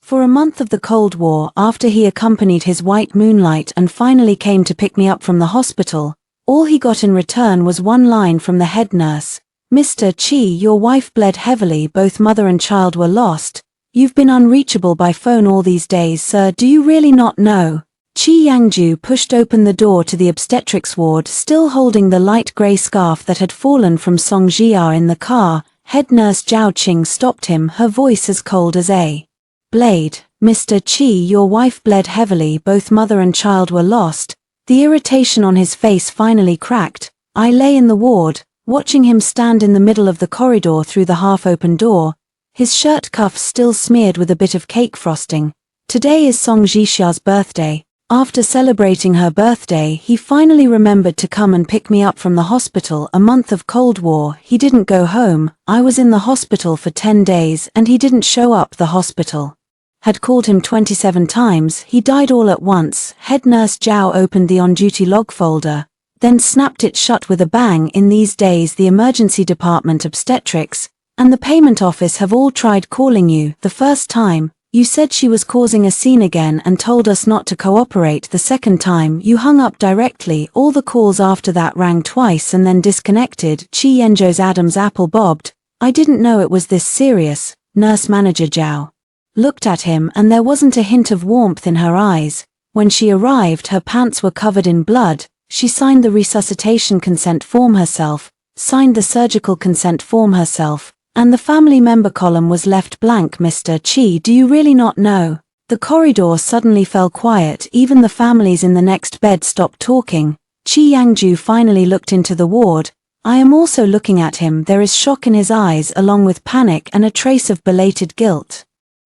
For a month of the Cold War, after he accompanied his white moonlight and finally came to pick me up from the hospital, all he got in return was one line from the head nurse. "Mr. Chi, your wife bled heavily, both mother and child were lost. You've been unreachable by phone all these days, sir, do you really not know?" Chi Yangju pushed open the door to the obstetrics ward, still holding the light grey scarf that had fallen from Song Jia in the car. Head nurse Zhao Qing stopped him, her voice as cold as a blade. "Mr. Chi, your wife bled heavily, both mother and child were lost." The irritation on his face finally cracked. I lay in the ward, watching him stand in the middle of the corridor through the half-open door, his shirt cuffs still smeared with a bit of cake frosting. Today is Song Jixia's birthday. After celebrating her birthday, he finally remembered to come and pick me up from the hospital. A month of Cold War, he didn't go home. I was in the hospital for 10 days and he didn't show up. The hospital had called him 27 times. He died all at once. Head nurse Zhao opened the on-duty log folder, then snapped it shut with a bang. In these days, the emergency department, obstetrics, and the payment office have all tried calling you. The first time, you said she was causing a scene again and told us not to cooperate. The second time, you hung up directly. All the calls after that rang twice and then disconnected. Chi Yenjo's Adam's apple bobbed. "I didn't know it was this serious." Nurse manager Zhao looked at him and there wasn't a hint of warmth in her eyes. When she arrived, her pants were covered in blood. She signed the resuscitation consent form herself, signed the surgical consent form herself, and the family member column was left blank. "Mr. Chi, do you really not know?" The corridor suddenly fell quiet. Even the families in the next bed stopped talking. Chi Yangju finally looked into the ward. I am also looking at him. There is shock in his eyes along with panic and a trace of belated guilt.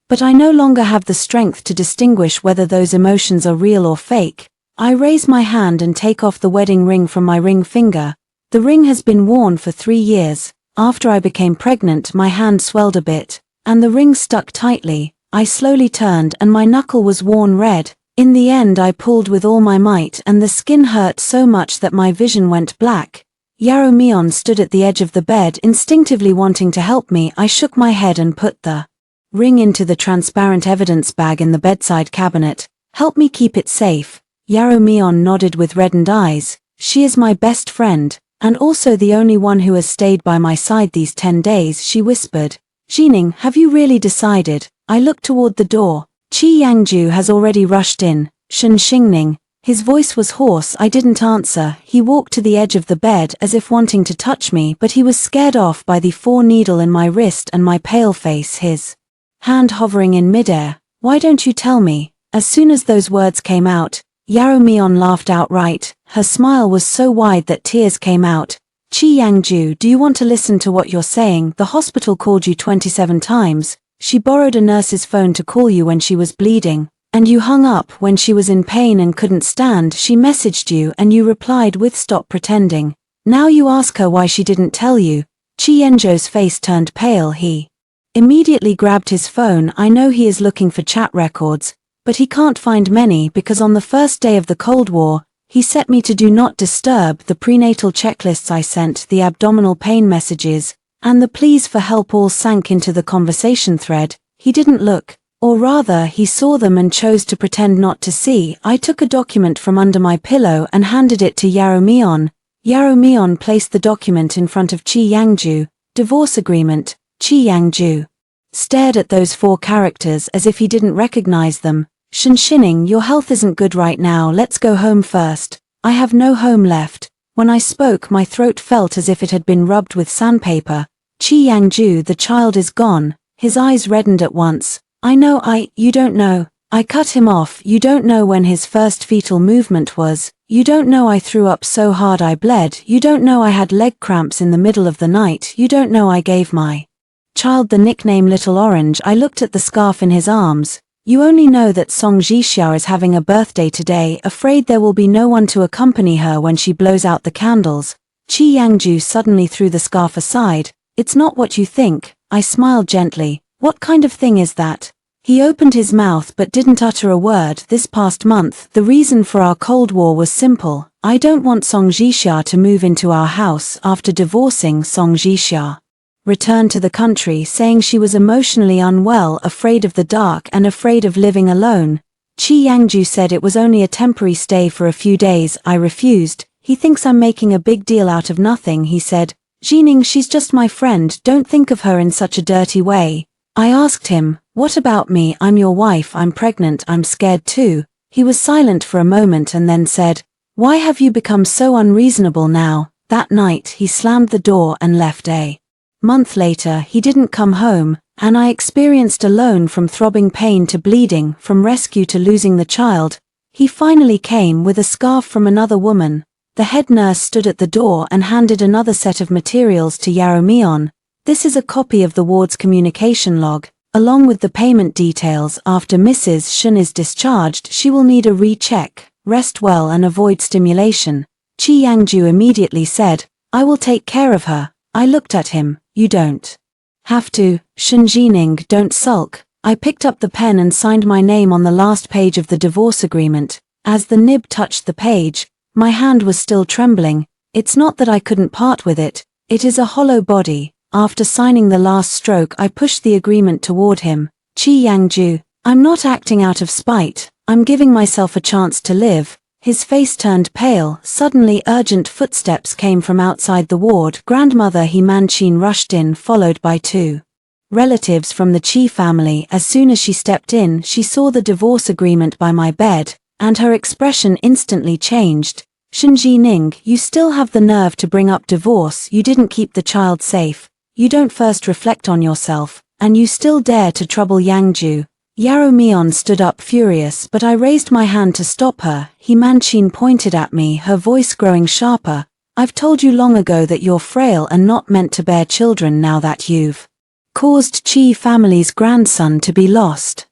But I no longer have the strength to distinguish whether those emotions are real or fake. I raise my hand and take off the wedding ring from my ring finger. The ring has been worn for 3 years. After I became pregnant, my hand swelled a bit, and the ring stuck tightly. I slowly turned and my knuckle was worn red. In the end, I pulled with all my might and the skin hurt so much that my vision went black. Yaro Mion stood at the edge of the bed, instinctively wanting to help me. I shook my head and put the ring into the transparent evidence bag in the bedside cabinet. "Help me keep it safe." Yaro Mion nodded with reddened eyes. "She is my best friend, and also the only one who has stayed by my side these 10 days, she whispered. "Jining, have you really decided?" I looked toward the door. Chi Yangju has already rushed in. "Shen Xingning." His voice was hoarse. I didn't answer. He walked to the edge of the bed as if wanting to touch me, but he was scared off by the 4 needle in my wrist and my pale face, his hand hovering in midair. "Why don't you tell me?" As soon as those words came out, Yaro Mion laughed outright. Her smile was so wide that tears came out. "Chi Yangju, do you want to listen to what you're saying? The hospital called you 27 times. She borrowed a nurse's phone to call you when she was bleeding, and you hung up when she was in pain and couldn't stand. She messaged you and you replied with 'Stop pretending.' Now you ask her why she didn't tell you." Chi Yenjo's face turned pale. He immediately grabbed his phone. I know he is looking for chat records, but he can't find many because on the first day of the Cold War, he set me to do not disturb. The prenatal checklists I sent, the abdominal pain messages, and the pleas for help all sank into the conversation thread. He didn't look, or rather, he saw them and chose to pretend not to see. I took a document from under my pillow and handed it to Yaro Mion. Yaro Mion placed the document in front of Chi Yangju. "Divorce agreement." Chi Yangju stared at those 4 characters as if he didn't recognize them. "Shen Xingning, your health isn't good right now. Let's go home first." I have no home left. When I spoke, my throat felt as if it had been rubbed with sandpaper. "Chi Yangju, the child is gone." His eyes reddened at once. "I know you don't know." I cut him off. "You don't know when his first fetal movement was. You don't know I threw up so hard I bled. You don't know I had leg cramps in the middle of the night. You don't know I gave my child the nickname Little Orange." I looked at the scarf in his arms. "You only know that Song Jixia is having a birthday today, afraid there will be no one to accompany her when she blows out the candles." Chi Yangju suddenly threw the scarf aside. "It's not what you think." I smiled gently. "What kind of thing is that?" He opened his mouth but didn't utter a word. "This past month, the reason for our Cold War was simple. I don't want Song Jixia to move into our house. After divorcing Song Jixia, returned to the country saying she was emotionally unwell, afraid of the dark and afraid of living alone. Chi Yangju said it was only a temporary stay for a few days. I refused. He thinks I'm making a big deal out of nothing, he said. Jining, she's just my friend, don't think of her in such a dirty way. I asked him, what about me? I'm your wife, I'm pregnant, I'm scared too. He was silent for a moment and then said, why have you become so unreasonable now? That night he slammed the door and left. A month later he didn't come home, and I experienced alone from throbbing pain to bleeding, from rescue to losing the child. He finally came with a scarf from another woman. The head nurse stood at the door and handed another set of materials to Yaromion. This is a copy of the ward's communication log, along with the payment details. After Mrs. Shun is discharged, she will need a recheck, rest well and avoid stimulation. Chi Yangju immediately said, I will take care of her. I looked at him, you don't have to. Shun Jining, don't sulk. I picked up the pen and signed my name on the last page of the divorce agreement. As the nib touched the page, my hand was still trembling. It's not that I couldn't part with it, it is a hollow body. After signing the last stroke, I pushed the agreement toward him. Chi Yangju, I'm not acting out of spite, I'm giving myself a chance to live. His face turned pale. Suddenly urgent footsteps came from outside the ward. Grandmother He Manchin rushed in, followed by two relatives from the Chi family. As soon as she stepped in, she saw the divorce agreement by my bed, and her expression instantly changed. Shun Jining, you still have the nerve to bring up divorce. You didn't keep the child safe. You don't first reflect on yourself, and you still dare to trouble Yangju. Yaromion stood up furious, but I raised my hand to stop her. He Manchin pointed at me, her voice growing sharper. I've told you long ago that you're frail and not meant to bear children. Now that you've caused Chi family's grandson to be lost,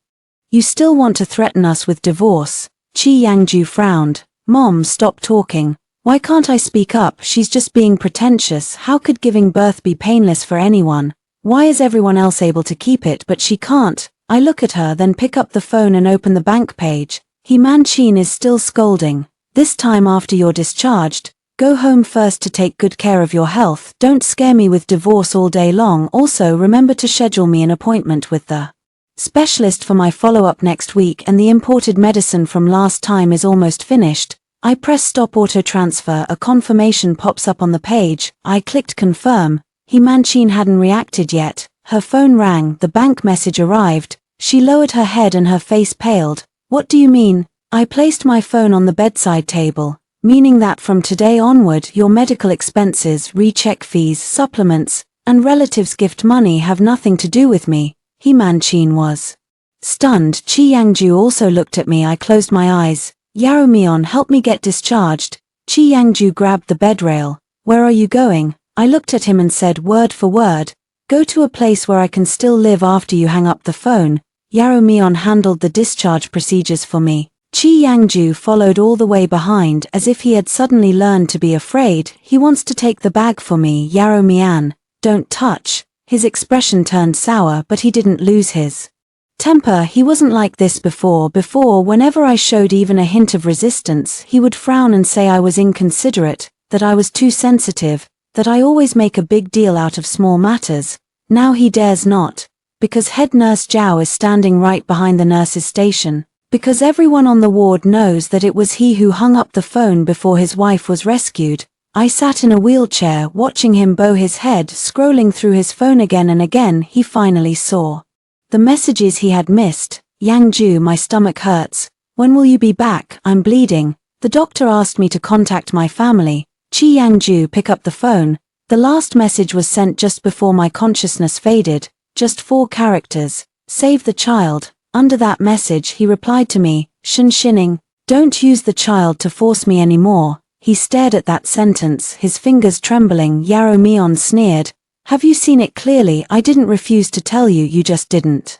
you still want to threaten us with divorce. Chi Yangju frowned. Mom, stop talking. Why can't I speak up? She's just being pretentious. How could giving birth be painless for anyone? Why is everyone else able to keep it but she can't? I look at her, then pick up the phone and open the bank page. He Manchin is still scolding. This time after you're discharged, go home first to take good care of your health. Don't scare me with divorce all day long. Also remember to schedule me an appointment with the specialist for my follow-up next week, and the imported medicine from last time is almost finished. I press stop auto transfer. A confirmation pops up on the page. I clicked confirm. He Manchin hadn't reacted yet. Her phone rang. The bank message arrived. She lowered her head and her face paled. What do you mean? I placed my phone on the bedside table, meaning that from today onward your medical expenses, recheck fees, supplements, and relatives' gift money have nothing to do with me. He Manchin was stunned. Chi Yangju also looked at me. I closed my eyes. Yaromion, help me get discharged. Chi Yangju grabbed the bedrail. Where are you going? I looked at him and said word for word, go to a place where I can still live after you hang up the phone. Yaromion handled the discharge procedures for me. Chi Yangju followed all the way behind as if he had suddenly learned to be afraid. He wants to take the bag for me. Yaromian, don't touch. His expression turned sour, but he didn't lose his temper. He wasn't like this before. Whenever I showed even a hint of resistance, he would frown and say I was inconsiderate, that I was too sensitive, that I always make a big deal out of small matters. Now he dares not. Because head nurse Zhao is standing right behind the nurse's station. Because everyone on the ward knows that it was he who hung up the phone before his wife was rescued. I sat in a wheelchair watching him bow his head, scrolling through his phone again and again. He finally saw the messages he had missed. Yangju, my stomach hurts. When will you be back? I'm bleeding. The doctor asked me to contact my family. Chi Yangju, pick up the phone. The last message was sent just before my consciousness faded. Just 4 characters. Save the child. Under that message he replied to me, Shun Jining, don't use the child to force me anymore. He stared at that sentence, his fingers trembling. Yaromion sneered. Have you seen it clearly? I didn't refuse to tell you, you just didn't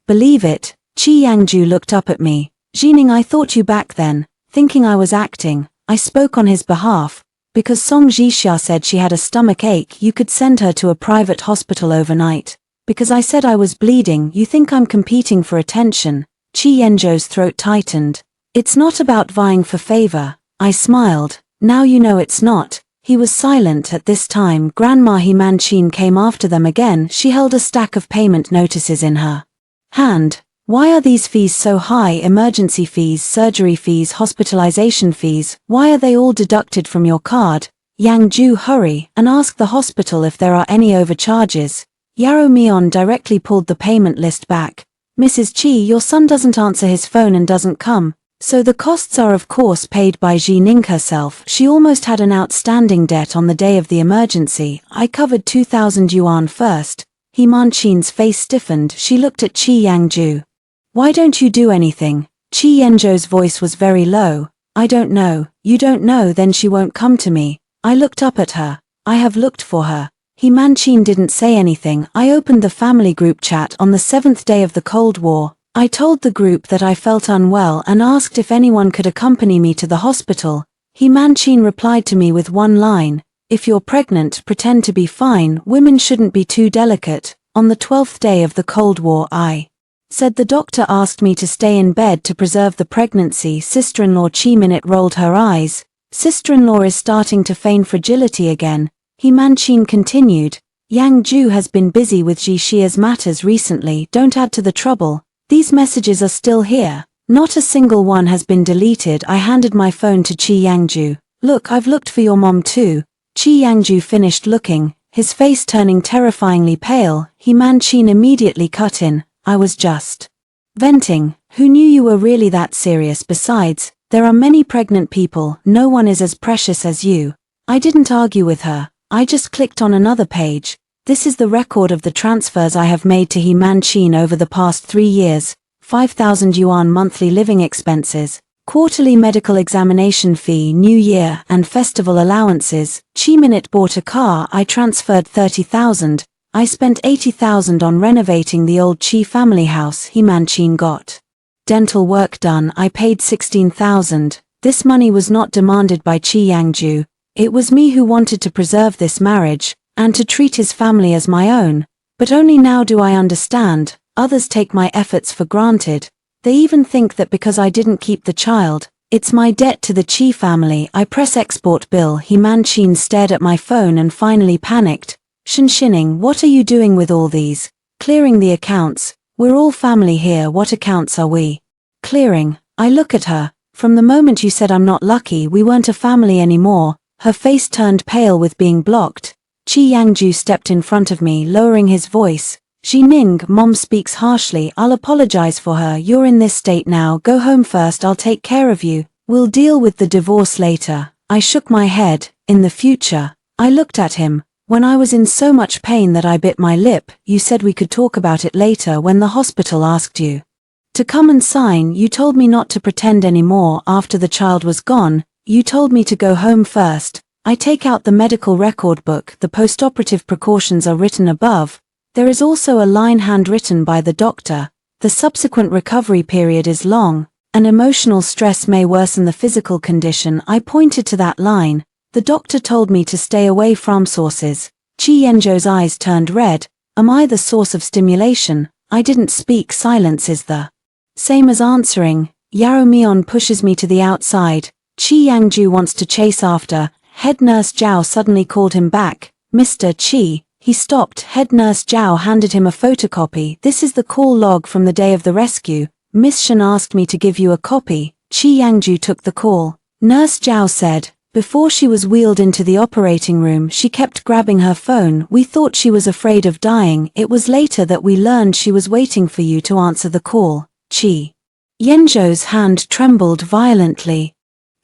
believe it. Chi Yangju looked up at me. Jining, I thought you back then, thinking I was acting. I spoke on his behalf. Because Song Jixia said she had a stomach ache, you could send her to a private hospital overnight. Because I said I was bleeding, you think I'm competing for attention. Chi Yangju's throat tightened. It's not about vying for favor. I smiled. Now you know it's not. He was silent at this time. Grandma Himanchin came after them again. She held a stack of payment notices in her hand. Why are these fees so high? Emergency fees, surgery fees, hospitalization fees, why are they all deducted from your card? Yang Ju, hurry, and ask the hospital if there are any overcharges. Yarrow Mion directly pulled the payment list back. Mrs. Chi, your son doesn't answer his phone and doesn't come. So the costs are of course paid by Ji Ning herself. She almost had an outstanding debt on the day of the emergency. I covered 2,000 yuan first. Himanchin's face stiffened. She looked at Chi Yangju. Why don't you do anything? Chi Yanzhou's voice was very low. I don't know. You don't know, then she won't come to me. I looked up at her. I have looked for her. Himanchin didn't say anything. I opened the family group chat on the 7th day of the Cold War. I told the group that I felt unwell and asked if anyone could accompany me to the hospital. Himanchin replied to me with one line, if you're pregnant, pretend to be fine, women shouldn't be too delicate. On the 12th day of the Cold War I said the doctor asked me to stay in bed to preserve the pregnancy. Sister-in-law Chi Minute rolled her eyes. Sister-in-law is starting to feign fragility again. Himanchin continued, Yang Ju has been busy with Ji Xia's matters recently. Don't add to the trouble. These messages are still here. Not a single one has been deleted. I handed my phone to Chi Yangju. Look, I've looked for your mom too. Chi Yangju finished looking, his face turning terrifyingly pale. Himanchin immediately cut in. I was just venting. Who knew you were really that serious? Besides, there are many pregnant people. No one is as precious as you. I didn't argue with her. I just clicked on another page. This is the record of the transfers I have made to Himanchin over the past 3 years. 5,000 yuan monthly living expenses, quarterly medical examination fee, New Year and festival allowances. Chi Minute bought a car. I transferred 30,000. I spent 80,000 on renovating the old Chi family house. Himanchin got dental work done. I paid 16,000. This money was not demanded by Chi Yangju. It was me who wanted to preserve this marriage, and to treat his family as my own. But only now do I understand. Others take my efforts for granted. They even think that because I didn't keep the child, it's my debt to the Chi family. I press export bill. Himanchin stared at my phone and finally panicked. Shinshining, what are you doing with all these? Clearing the accounts. We're all family here. What accounts are we clearing? I look at her. From the moment you said I'm not lucky, we weren't a family anymore. Her face turned pale with being blocked. Chi Yangju stepped in front of me, lowering his voice. Ji Ning, Mom speaks harshly. I'll apologize for her. You're in this state now. Go home first. I'll take care of you. We'll deal with the divorce later. I shook my head. In the future. I looked at him. When I was in so much pain that I bit my lip, you said we could talk about it later. When the hospital asked you to come and sign, you told me not to pretend anymore. After the child was gone, you told me to go home first. I take out the medical record book. The postoperative precautions are written above. There is also a line handwritten by the doctor. The subsequent recovery period is long, and emotional stress may worsen the physical condition. I pointed to that line. The doctor told me to stay away from sources. Chi Yanzhou's eyes turned red. Am I the source of stimulation? I didn't speak. Silence is the same as answering. Yarrow Mion pushes me to the outside. Chi Yangju wants to chase after. Head nurse Zhao suddenly called him back. Mr. Chi. He stopped. Head nurse Zhao handed him a photocopy. This is the call log from the day of the rescue. Miss Shen asked me to give you a copy. Chi Yangju took the call. Nurse Zhao said. Before she was wheeled into the operating room, she kept grabbing her phone. We thought she was afraid of dying. It was later that we learned she was waiting for you to answer the call. Chi Yanzhou's hand trembled violently.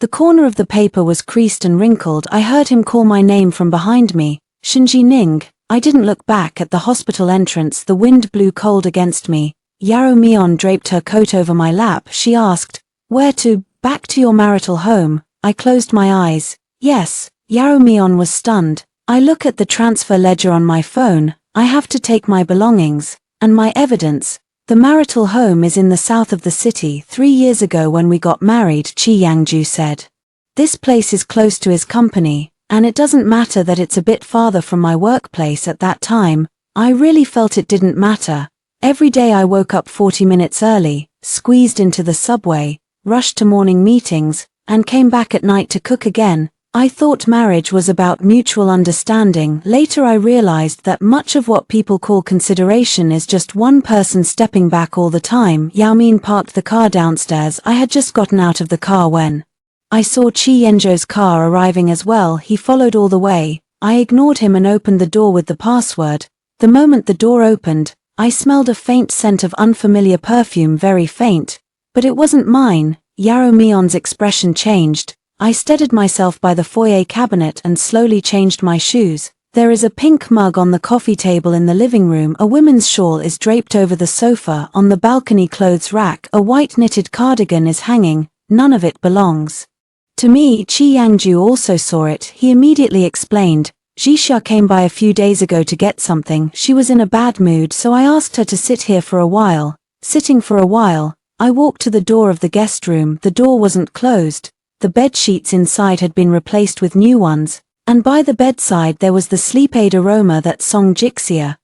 The corner of the paper was creased and wrinkled. I heard him call my name from behind me. Shinji Ning. I didn't look back at the hospital entrance. The wind blew cold against me. Yarrow Mion draped her coat over my lap. She asked, where to? Back to your marital home. I closed my eyes. Yes. Yarrow Mion was stunned. I look at the transfer ledger on my phone. I have to take my belongings and my evidence. The marital home is in the south of the city. 3 years ago when we got married, Chi Yangju said. This place is close to his company, and it doesn't matter that it's a bit farther from my workplace at that time. I really felt it didn't matter. Every day I woke up 40 minutes early, squeezed into the subway, rushed to morning meetings, and came back at night to cook again. I thought marriage was about mutual understanding. Later I realized that much of what people call consideration is just one person stepping back all the time. Yao Min parked the car downstairs. I had just gotten out of the car when I saw Chi Yanzhou's car arriving as well. He followed all the way. I ignored him and opened the door with the password. The moment the door opened, I smelled a faint scent of unfamiliar perfume, very faint. But it wasn't mine. Yao Mion's expression changed. I steadied myself by the foyer cabinet and slowly changed my shoes. There is a pink mug on the coffee table in the living room. A women's shawl is draped over the sofa. On the balcony clothes rack, a white knitted cardigan is hanging. None of it belongs to me. Chi Yangju also saw it. He immediately explained, Jixia came by a few days ago to get something. She was in a bad mood, so I asked her to sit here for a while. Sitting for a while, I walked to the door of the guest room. The door wasn't closed. The bed sheets inside had been replaced with new ones, and by the bedside there was the sleep aid aroma that Song Jixia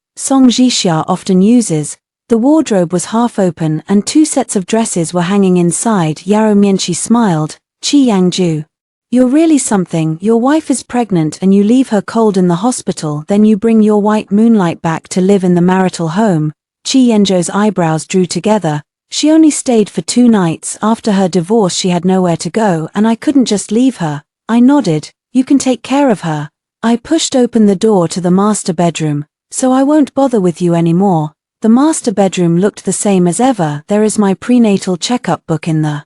often uses. The wardrobe was half open and 2 sets of dresses were hanging inside. Yao Mianqi smiled. Chi Yangju, you're really something. Your wife is pregnant and you leave her cold in the hospital, then you bring your white moonlight back to live in the marital home. Chi Yanzhou's eyebrows drew together. She only stayed for 2 nights. After her divorce she had nowhere to go and I couldn't just leave her. I nodded. You can take care of her. I pushed open the door to the master bedroom. So I won't bother with you anymore. The master bedroom looked the same as ever. There is my prenatal checkup book in the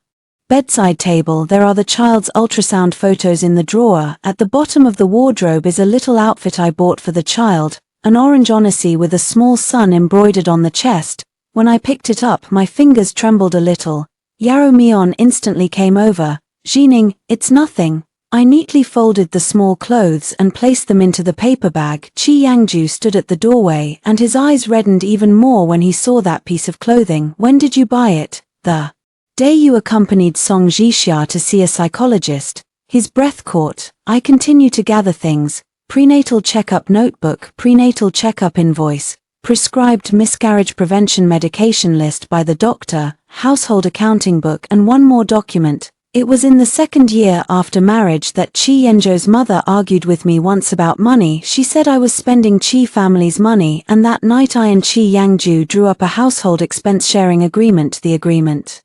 bedside table. There are the child's ultrasound photos in the drawer. At the bottom of the wardrobe is a little outfit I bought for the child, an orange odyssey with a small sun embroidered on the chest. When I picked it up, my fingers trembled a little. Yao Mian instantly came over. Jining, it's nothing. I neatly folded the small clothes and placed them into the paper bag. Chi Yangju stood at the doorway and his eyes reddened even more when he saw that piece of clothing. When did you buy it? The day you accompanied Song Jixia to see a psychologist. His breath caught. I continue to gather things. Prenatal checkup notebook, prenatal checkup invoice, prescribed miscarriage prevention medication list by the doctor, household accounting book and one more document. It was in the 2nd year after marriage that Chi Yanzhou's mother argued with me once about money. She said I was spending Chi family's money, and that night I and Chi Yangju drew up a household expense sharing agreement. The agreement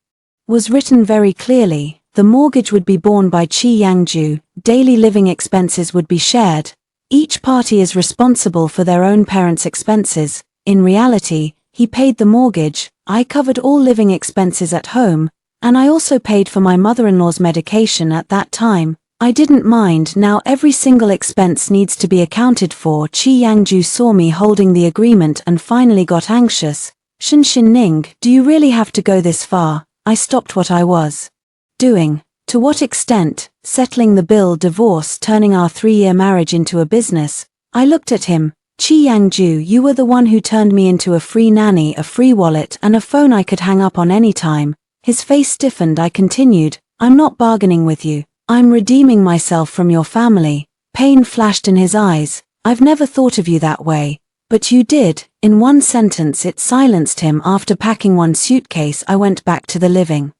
was written very clearly. The mortgage would be borne by Chi Yangju, daily living expenses would be shared. Each party is responsible for their own parents' expenses. In reality, he paid the mortgage, I covered all living expenses at home, and I also paid for my mother-in-law's medication at that time. I didn't mind. Now every single expense needs to be accounted for. Chi Yangju saw me holding the agreement and finally got anxious. Xin Ning, do you really have to go this far? I stopped what I was doing. To what extent? Settling the bill, divorce, turning our 3-year marriage into a business. I looked at him. Chi Yangju, you were the one who turned me into a free nanny, a free wallet, and a phone I could hang up on any time. His face stiffened. I continued, I'm not bargaining with you. I'm redeeming myself from your family. Pain flashed in his eyes. I've never thought of you that way. But you did. In one sentence it silenced him. After packing one suitcase I went back to the living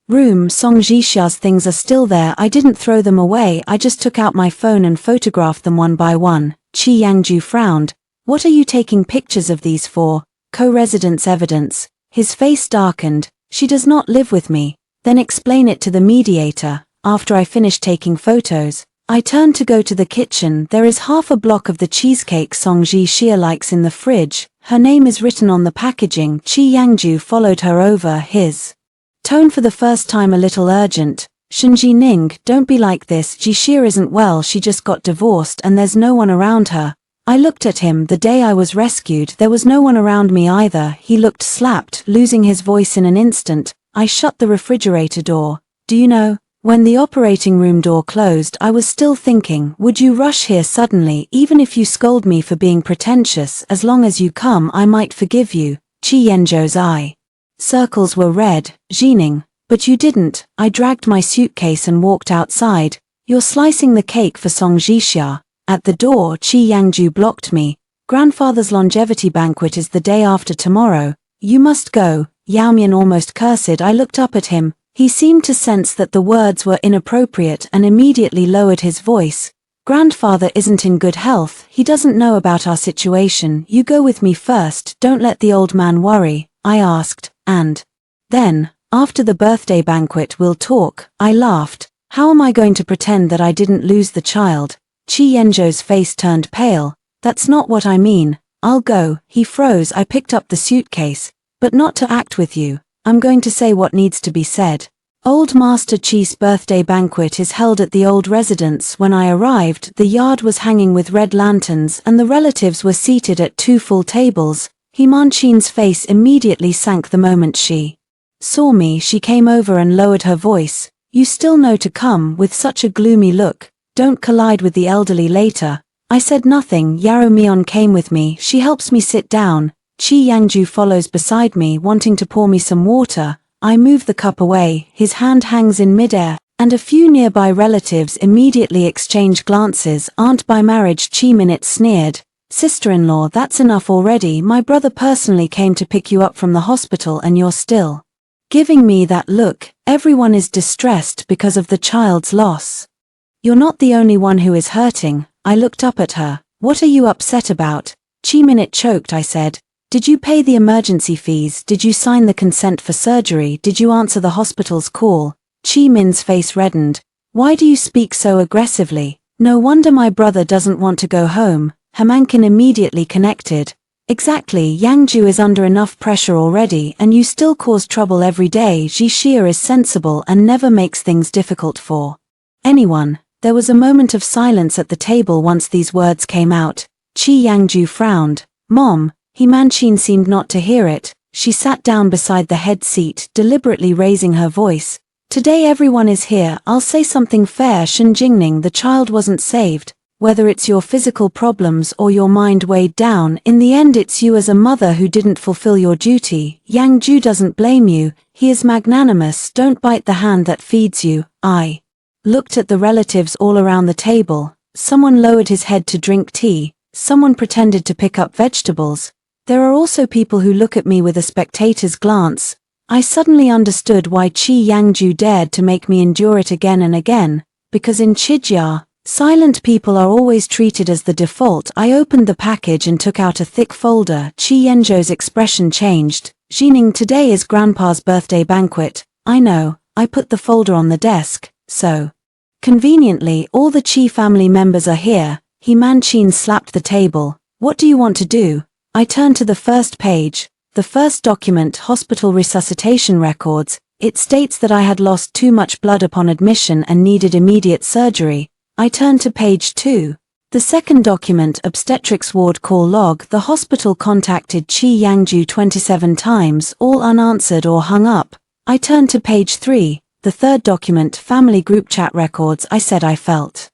room. Song Jixia's things are still there. I didn't throw them away. I just took out my phone and photographed them one by one. Chi Yangju frowned. What are you taking pictures of these for? Co-residence evidence. His face darkened. She does not live with me. Then explain it to the mediator. After I finished taking photos, I turned to go to the kitchen. There is half a block of the cheesecake Song Jixia likes in the fridge. Her name is written on the packaging. Chi Yangju followed her over, his tone for the first time a little urgent. Xin Ning, don't be like this. Jixia isn't well. She just got divorced and there's no one around her. I looked at him. The day I was rescued, there was no one around me either. He looked slapped, losing his voice in an instant. I shut the refrigerator door. Do you know, when the operating room door closed, I was still thinking, would you rush here suddenly? Even if you scold me for being pretentious, as long as you come, I might forgive you. Chi Yanzhou's eye circles were red. Jining, but you didn't. I dragged my suitcase and walked outside. You're slicing the cake for Song Jixia. At the door, Chi Yangju blocked me. Grandfather's longevity banquet is the day after tomorrow. You must go. Yao Mian almost cursed. I looked up at him. He seemed to sense that the words were inappropriate and immediately lowered his voice. Grandfather isn't in good health, he doesn't know about our situation, you go with me first, don't let the old man worry, I asked, and then, after the birthday banquet we'll talk, I laughed. How am I going to pretend that I didn't lose the child? Chi Yenjo's face turned pale. That's not what I mean, I'll go. He froze. I picked up the suitcase. But not to act with you, I'm going to say what needs to be said. Old Master Chi's birthday banquet is held at the old residence. When I arrived, the yard was hanging with red lanterns and the relatives were seated at 2 full tables. Himanchin's face immediately sank the moment she saw me. She came over and lowered her voice. You still know to come, with such a gloomy look. Don't collide with the elderly later. I said nothing. Yarrow Mion came with me. She helps me sit down. Chi Yangju follows beside me, wanting to pour me some water. I move the cup away. His hand hangs in midair, and a few nearby relatives immediately exchange glances. Aunt by marriage, Chi Minute sneered. Sister-in-law, that's enough already. My brother personally came to pick you up from the hospital and you're still giving me that look. Everyone is distressed because of the child's loss. You're not the only one who is hurting. I looked up at her. What are you upset about? Chi Minute choked. I said, did you pay the emergency fees? Did you sign the consent for surgery? Did you answer the hospital's call? Chi Min's face reddened. Why do you speak so aggressively? No wonder my brother doesn't want to go home. Hermankin immediately connected. Exactly, Yangju is under enough pressure already and you still cause trouble every day. Ji Xia is sensible and never makes things difficult for anyone. There was a moment of silence at the table once these words came out. Chi Yangju frowned. Mom. Himanchin seemed not to hear it. She sat down beside the head seat, deliberately raising her voice. Today everyone is here. I'll say something fair. Shen Jingning, the child wasn't saved. Whether it's your physical problems or your mind weighed down, in the end it's you as a mother who didn't fulfill your duty. Yang Ju doesn't blame you. He is magnanimous. Don't bite the hand that feeds you. I looked at the relatives all around the table. Someone lowered his head to drink tea. Someone pretended to pick up vegetables. There are also people who look at me with a spectator's glance. I suddenly understood why Chi Yangju dared to make me endure it again and again, because in Chijia, silent people are always treated as the default. I opened the package and took out a thick folder. Chi Yenjo's expression changed. Jining, today is Grandpa's birthday banquet. I know. I put the folder on the desk, so conveniently all the Chi family members are here. Himanchin slapped the table. What do you want to do? I turned to the first page. The first document, hospital resuscitation records. It states that I had lost too much blood upon admission and needed immediate surgery. I turned to page 2. The second document, obstetrics ward call log. The hospital contacted Chi Yangju 27 times, all unanswered or hung up. I turned to page 3. The third document, family group chat records. I said I felt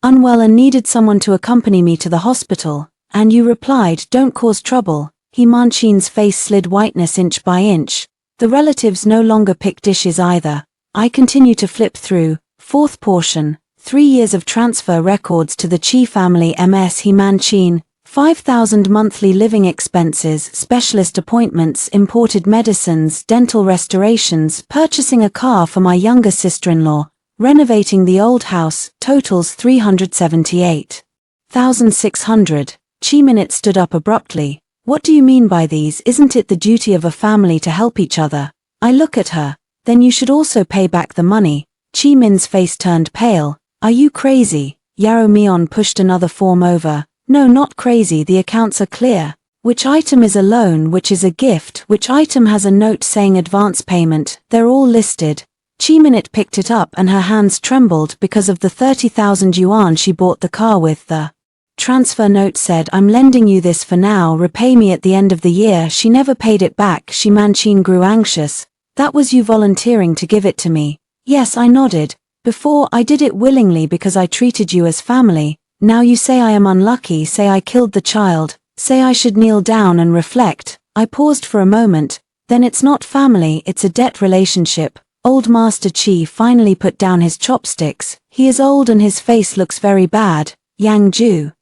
unwell and needed someone to accompany me to the hospital. And you replied, don't cause trouble. Himanchin's face slid whiteness inch by inch. The relatives no longer pick dishes either. I continue to flip through. Fourth portion, 3 years of transfer records to the Chi family. MS Himanchin, 5,000 monthly living expenses, specialist appointments, imported medicines, dental restorations, purchasing a car for my younger sister-in-law, renovating the old house, totals 378,600. Chi Minute stood up abruptly. What do you mean by these? Isn't it the duty of a family to help each other? I look at her. Then you should also pay back the money. Chi Min's face turned pale. Are you crazy? Yarrow Mion pushed another form over. No, not crazy, the accounts are clear. Which item is a loan, which is a gift, which item has a note saying advance payment, they're all listed. Chi Minute picked it up and her hands trembled because of the 30,000 yuan she bought the car with. The transfer note said, I'm lending you this for now, repay me at the end of the year. She never paid it back. Himanchin grew anxious. That was you volunteering to give it to me? Yes, I nodded. Before, I did it willingly because I treated you as family. Now you say I am unlucky, say I killed the child, say I should kneel down and reflect. I paused for a moment. Then it's not family, it's a debt relationship. Old Master Chi finally put down his chopsticks. He is old and his face looks very bad. Yang Ju.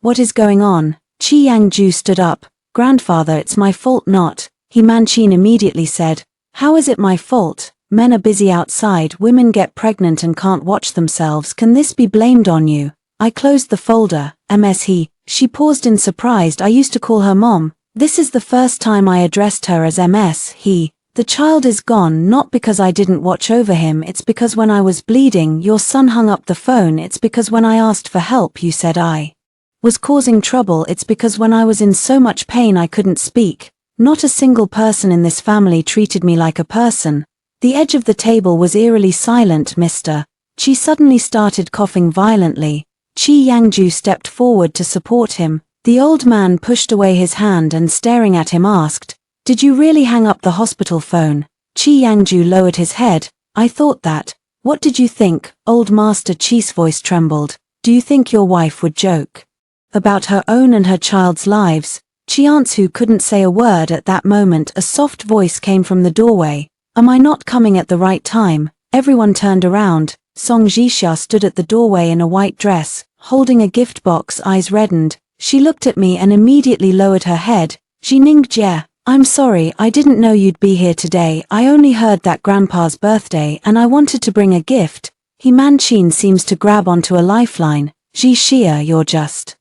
What is going on? Chi Yangju stood up. Grandfather, it's my fault not. Himanchin immediately said, how is it my fault? Men are busy outside, women get pregnant and can't watch themselves. Can this be blamed on you? I closed the folder. She paused in surprise. I used to call her mom. This is the first time I addressed her as he. The child is gone, not because I didn't watch over him, it's because when I was bleeding, your son hung up the phone. It's because when I asked for help you said I was causing trouble. It's because when I was in so much pain I couldn't speak. Not a single person in this family treated me like a person. The edge of the table was eerily silent. Mr. Chi suddenly started coughing violently. Chi Yangju stepped forward to support him. The old man pushed away his hand and staring at him asked, "Did you really hang up the hospital phone?" Chi Yangju lowered his head. "I thought that. What did you think?" Old Master Chi's voice trembled. "Do you think your wife would joke about her own and her child's lives?" Chiansu couldn't say a word at that moment. A soft voice came from the doorway. "Am I not coming at the right time?" Everyone turned around. Song Jixia stood at the doorway in a white dress, holding a gift box. Eyes reddened. She looked at me and immediately lowered her head. "Jining Jie, I'm sorry, I didn't know you'd be here today. I only heard that Grandpa's birthday and I wanted to bring a gift." He Manchin seems to grab onto a lifeline. "Jixia, you're just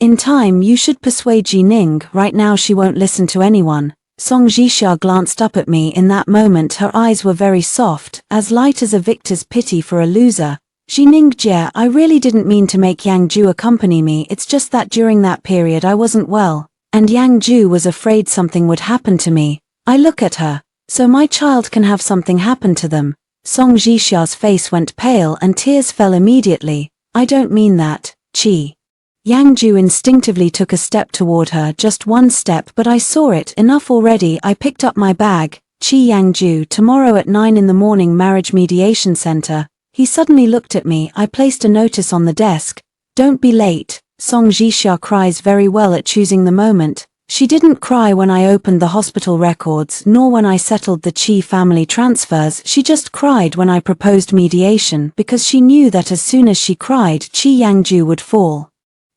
in time. You should persuade Jining. Right now she won't listen to anyone." Song Jixia glanced up at me. In that moment her eyes were very soft, as light as a victor's pity for a loser. "Jining Jie, I really didn't mean to make Yang Ju accompany me. It's just that during that period I wasn't well, and Yang Ju was afraid something would happen to me." I look at her. "So my child can have something happen to them?" Song Jixia's face went pale and tears fell immediately. "I don't mean that, Chi." Yang Ju instinctively took a step toward her, just one step, but I saw it. Enough already. I picked up my bag. "Chi Yang Ju, tomorrow at 9 in the morning, Marriage Mediation Center." He suddenly looked at me. I placed a notice on the desk. "Don't be late." Song Jixia cries very well at choosing the moment. She didn't cry when I opened the hospital records, nor when I settled the Chi family transfers. She just cried when I proposed mediation, because she knew that as soon as she cried, Chi Yangju would fall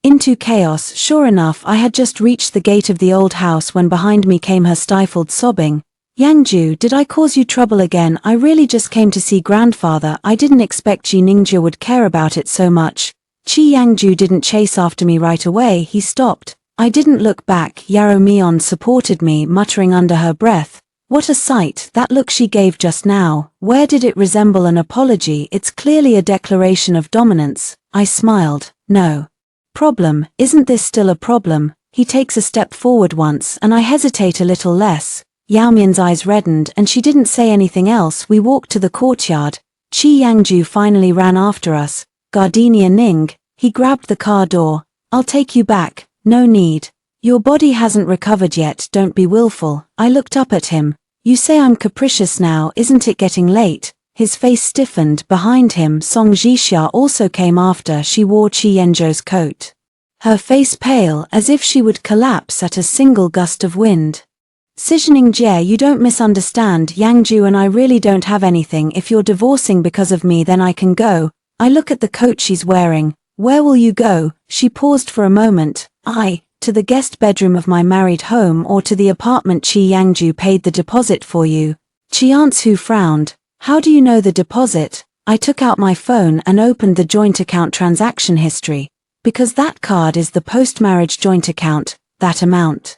into chaos. Sure enough, I had just reached the gate of the old house when behind me came her stifled sobbing. "Yangju, did I cause you trouble again? I really just came to see grandfather. I didn't expect Jiningja would care about it so much." Chi Yangju didn't chase after me right away. He stopped. I didn't look back. Yaro Mion supported me, muttering under her breath, "What a sight, that look she gave just now. Where did it resemble an apology? It's clearly a declaration of dominance." I smiled. "No problem. Isn't this still a problem?" He takes a step forward once and I hesitate a little less. Yao Mian's eyes reddened and she didn't say anything else. We walked to the courtyard. Chi Yangju finally ran after us. "Gardenia Ning." He grabbed the car door. "I'll take you back." "No need. Your body hasn't recovered yet, don't be willful." I looked up at him. "You say I'm capricious now, isn't it getting late?" His face stiffened. Behind him, Song Jixia also came after. She wore Chi Yenjo's coat, her face pale, as if she would collapse at a single gust of wind. "Sijining Jie, you don't misunderstand. Yangju and I really don't have anything. If you're divorcing because of me, then I can go." I look at the coat she's wearing. "Where will you go?" She paused for a moment. To the guest bedroom of my married home, or to the apartment Chi Yangju paid the deposit for you." Chiansu frowned. "How do you know the deposit?" I took out my phone and opened the joint account transaction history. "Because that card is the post-marriage joint account. That amount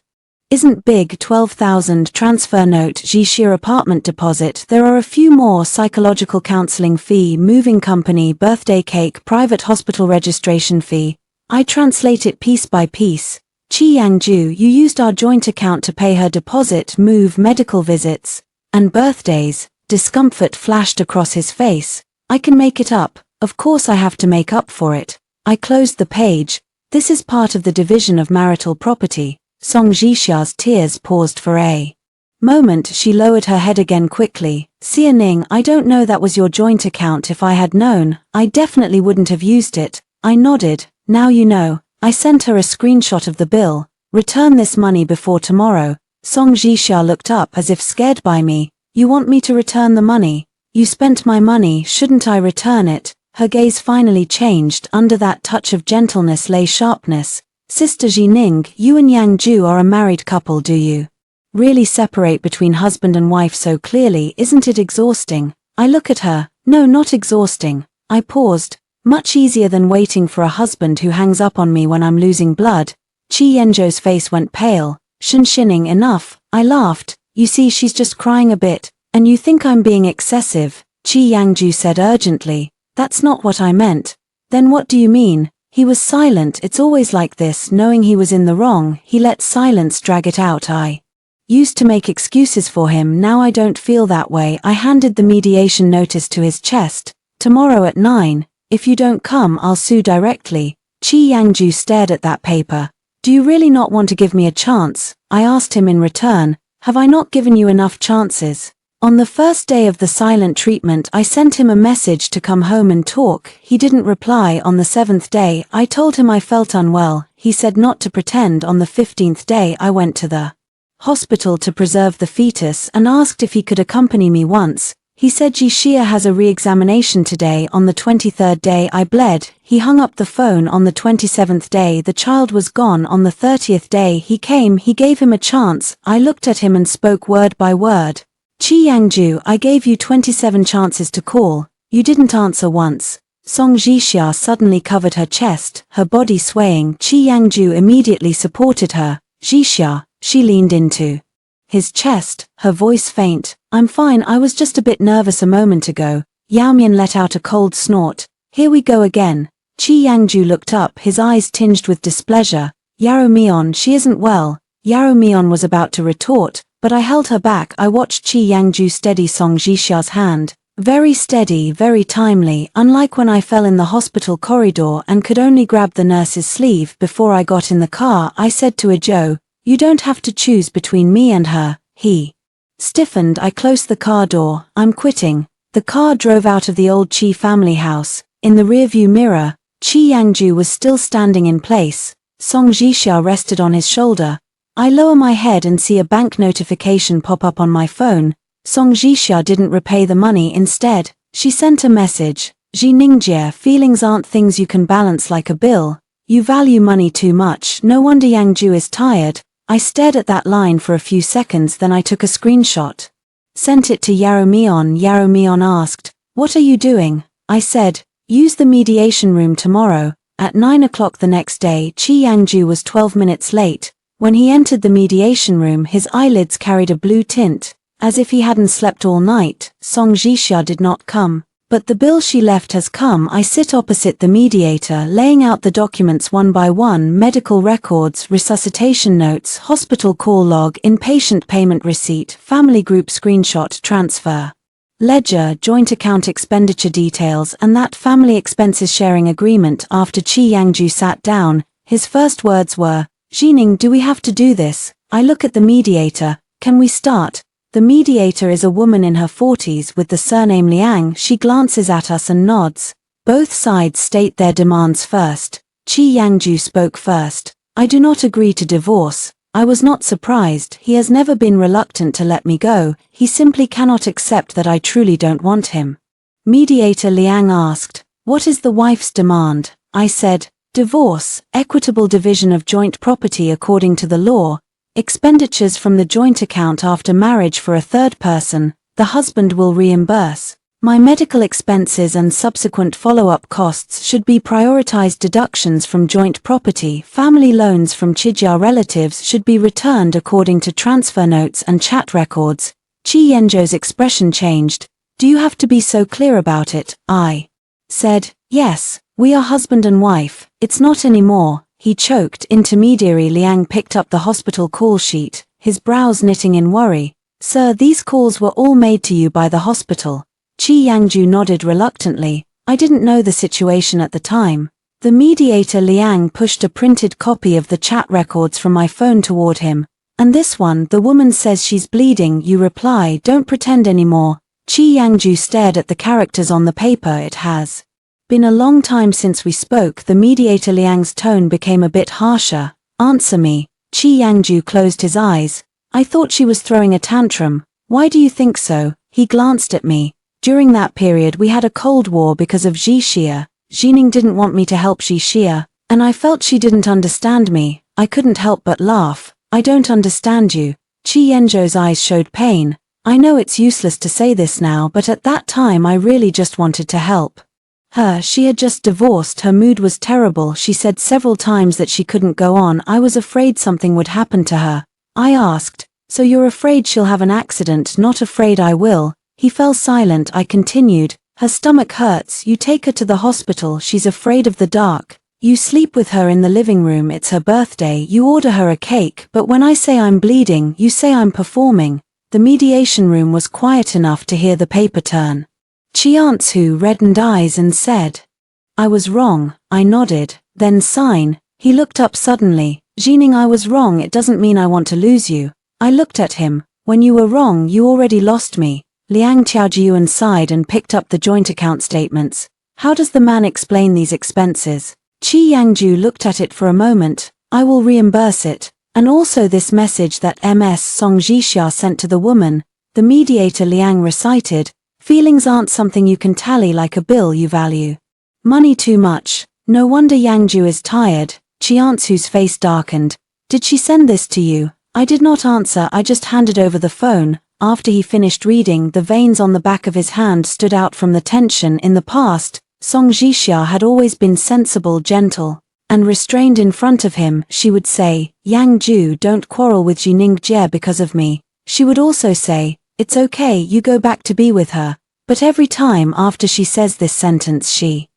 isn't big. 12,000 transfer note, Jixia apartment deposit. There are a few more: psychological counseling fee, moving company, birthday cake, private hospital registration fee." I translate it piece by piece. "Chi Yangju, you used our joint account to pay her deposit, move, medical visits, and birthdays." Discomfort flashed across his face. "I can make it up. Of course I have to make up for it." I closed the page. "This is part of the division of marital property." Song Jixia's tears paused for a moment. She lowered her head again quickly. "Xia Ning, I don't know that was your joint account. If I had known, I definitely wouldn't have used it." I nodded. "Now you know." I sent her a screenshot of the bill. "Return this money before tomorrow." Song Jixia looked up as if scared by me. "You want me to return the money? You spent my money, shouldn't I return it?" Her gaze finally changed. Under that touch of gentleness lay sharpness. "Sister Jining, you and Yang Ju are a married couple, do you really separate between husband and wife so clearly, isn't it exhausting? I look at her. No, not exhausting. I paused. Much easier than waiting for a husband who hangs up on me when I'm losing blood. Chi Yenjo's face went pale. Shinshining enough. I laughed. You see, she's just crying a bit, and you think I'm being excessive. Chi Yangju said urgently. That's not what I meant. Then what do you mean? He was silent. It's always like this, knowing he was in the wrong, he let silence drag it out. I used to make excuses for him, now I don't feel that way. I handed the mediation notice to his chest. Tomorrow at 9. If you don't come, I'll sue directly. Chi Yangju stared at that paper. Do you really not want to give me a chance? I asked him in return. Have I not given you enough chances? On the first day of the silent treatment, I sent him a message to come home and talk. He didn't reply. On the 7th day, I told him I felt unwell. He said not to pretend. On the 15th day, I went to the hospital to preserve the fetus and asked if he could accompany me once. He said Jixia has a re-examination today. On the 23rd day I bled. He hung up the phone. On the 27th day the child was gone. On the 30th day he came. He gave him a chance. I looked at him and spoke word by word. Chi Yangju, I gave you 27 chances to call. You didn't answer once. Song Jixia suddenly covered her chest, her body swaying. Chi Yangju immediately supported her. Jixia, she leaned into his chest, her voice faint. I'm fine, I was just a bit nervous a moment ago. Yao Mian let out a cold snort. Here we go again. Chi Yangju looked up, his eyes tinged with displeasure. Yao Mian, she isn't well. Yao Mian was about to retort, but I held her back. I watched Chi Yangju steady Song Jixia's hand. Very steady, very timely, unlike when I fell in the hospital corridor and could only grab the nurse's sleeve. Before I got in the car, I said to Ajo, you don't have to choose between me and her. He stiffened. I closed the car door. I'm quitting. The car drove out of the old Chi family house. In the rearview mirror, Chi Yangju was still standing in place. Song Jixia rested on his shoulder. I lower my head and see a bank notification pop up on my phone. Song Jixia didn't repay the money. Instead, she sent a message. Ji Ningjie, feelings aren't things you can balance like a bill. You value money too much. No wonder Yangju is tired. I stared at that line for a few seconds, then I took a screenshot. Sent it to Yao Mian. Yao Mian asked, what are you doing? I said, use the mediation room tomorrow. At 9 o'clock the next day, Chi Yangju was 12 minutes late. When he entered the mediation room, his eyelids carried a blue tint, as if he hadn't slept all night. Song Jixia did not come. But the bill she left has come. I sit opposite the mediator, laying out the documents one by one: medical records, resuscitation notes, hospital call log, inpatient payment receipt, family group screenshot, transfer ledger, joint account expenditure details, and that family expenses sharing agreement. After Chi Yangju sat down, his first words were, Jining, do we have to do this? I look at the mediator. Can we start? The mediator is a woman in her 40s with the surname Liang. She glances at us and nods. Both sides state their demands first. Chi Yangju spoke first. I do not agree to divorce. I was not surprised. He has never been reluctant to let me go. He simply cannot accept that I truly don't want him. Mediator Liang asked, what is the wife's demand? I said, divorce, equitable division of joint property according to the law, expenditures from the joint account after marriage for a third person, the husband will reimburse. My medical expenses and subsequent follow-up costs should be prioritized. Deductions from joint property, family loans from Chijia relatives should be returned according to transfer notes and chat records. Chi Yenjo's expression changed. Do you have to be so clear about it? I said, yes, we are husband and wife. It's not anymore. He choked. Intermediary Liang picked up the hospital call sheet, his brows knitting in worry. Sir, these calls were all made to you by the hospital. Chi Yangju nodded reluctantly. I didn't know the situation at the time. The mediator Liang pushed a printed copy of the chat records from my phone toward him. And this one, the woman says she's bleeding. You reply, don't pretend anymore. Chi Yangju stared at the characters on the paper. It has been a long time since we spoke. The mediator Liang's tone became a bit harsher. Answer me. Chi Yangju closed his eyes. I thought she was throwing a tantrum. Why do you think so? He glanced at me. During that period we had a cold war because of Jixia. Jining didn't want me to help Jixia, and I felt she didn't understand me. I couldn't help but laugh. I don't understand you. Chi Yanzhou's eyes showed pain. I know it's useless to say this now, but at that time I really just wanted to help her. She had just divorced, her mood was terrible, she said several times that she couldn't go on. I was afraid something would happen to her. I asked, "So you're afraid she'll have an accident?" "Not afraid I will." He fell silent. I continued, "Her stomach hurts, you take her to the hospital, she's afraid of the dark. You sleep with her in the living room, it's her birthday, you order her a cake, but when I say I'm bleeding, you say I'm performing." The mediation room was quiet enough to hear the paper turn. Chi Yanzhou reddened eyes and said, "I was wrong." I nodded. "Then sign." He looked up suddenly. "Jining, I was wrong, it doesn't mean I want to lose you." I looked at him. "When you were wrong, you already lost me." Liang Qiaojiuan sighed and picked up the joint account statements. "How does the man explain these expenses?" Chi Yangju looked at it for a moment. "I will reimburse it. And also this message that Ms. Song Jixia sent to the woman." The mediator Liang recited, "Feelings aren't something you can tally like a bill you value. Money too much. No wonder Yangju is tired." Chi Yanzhou's face darkened. "Did she send this to you?" I did not answer, I just handed over the phone. After he finished reading, the veins on the back of his hand stood out from the tension. In the past, Song Jixia had always been sensible, gentle, and restrained in front of him. She would say, "Yang Ju, don't quarrel with Jining Jie because of me." She would also say, "It's okay, you go back to be with her." But every time after she says this sentence she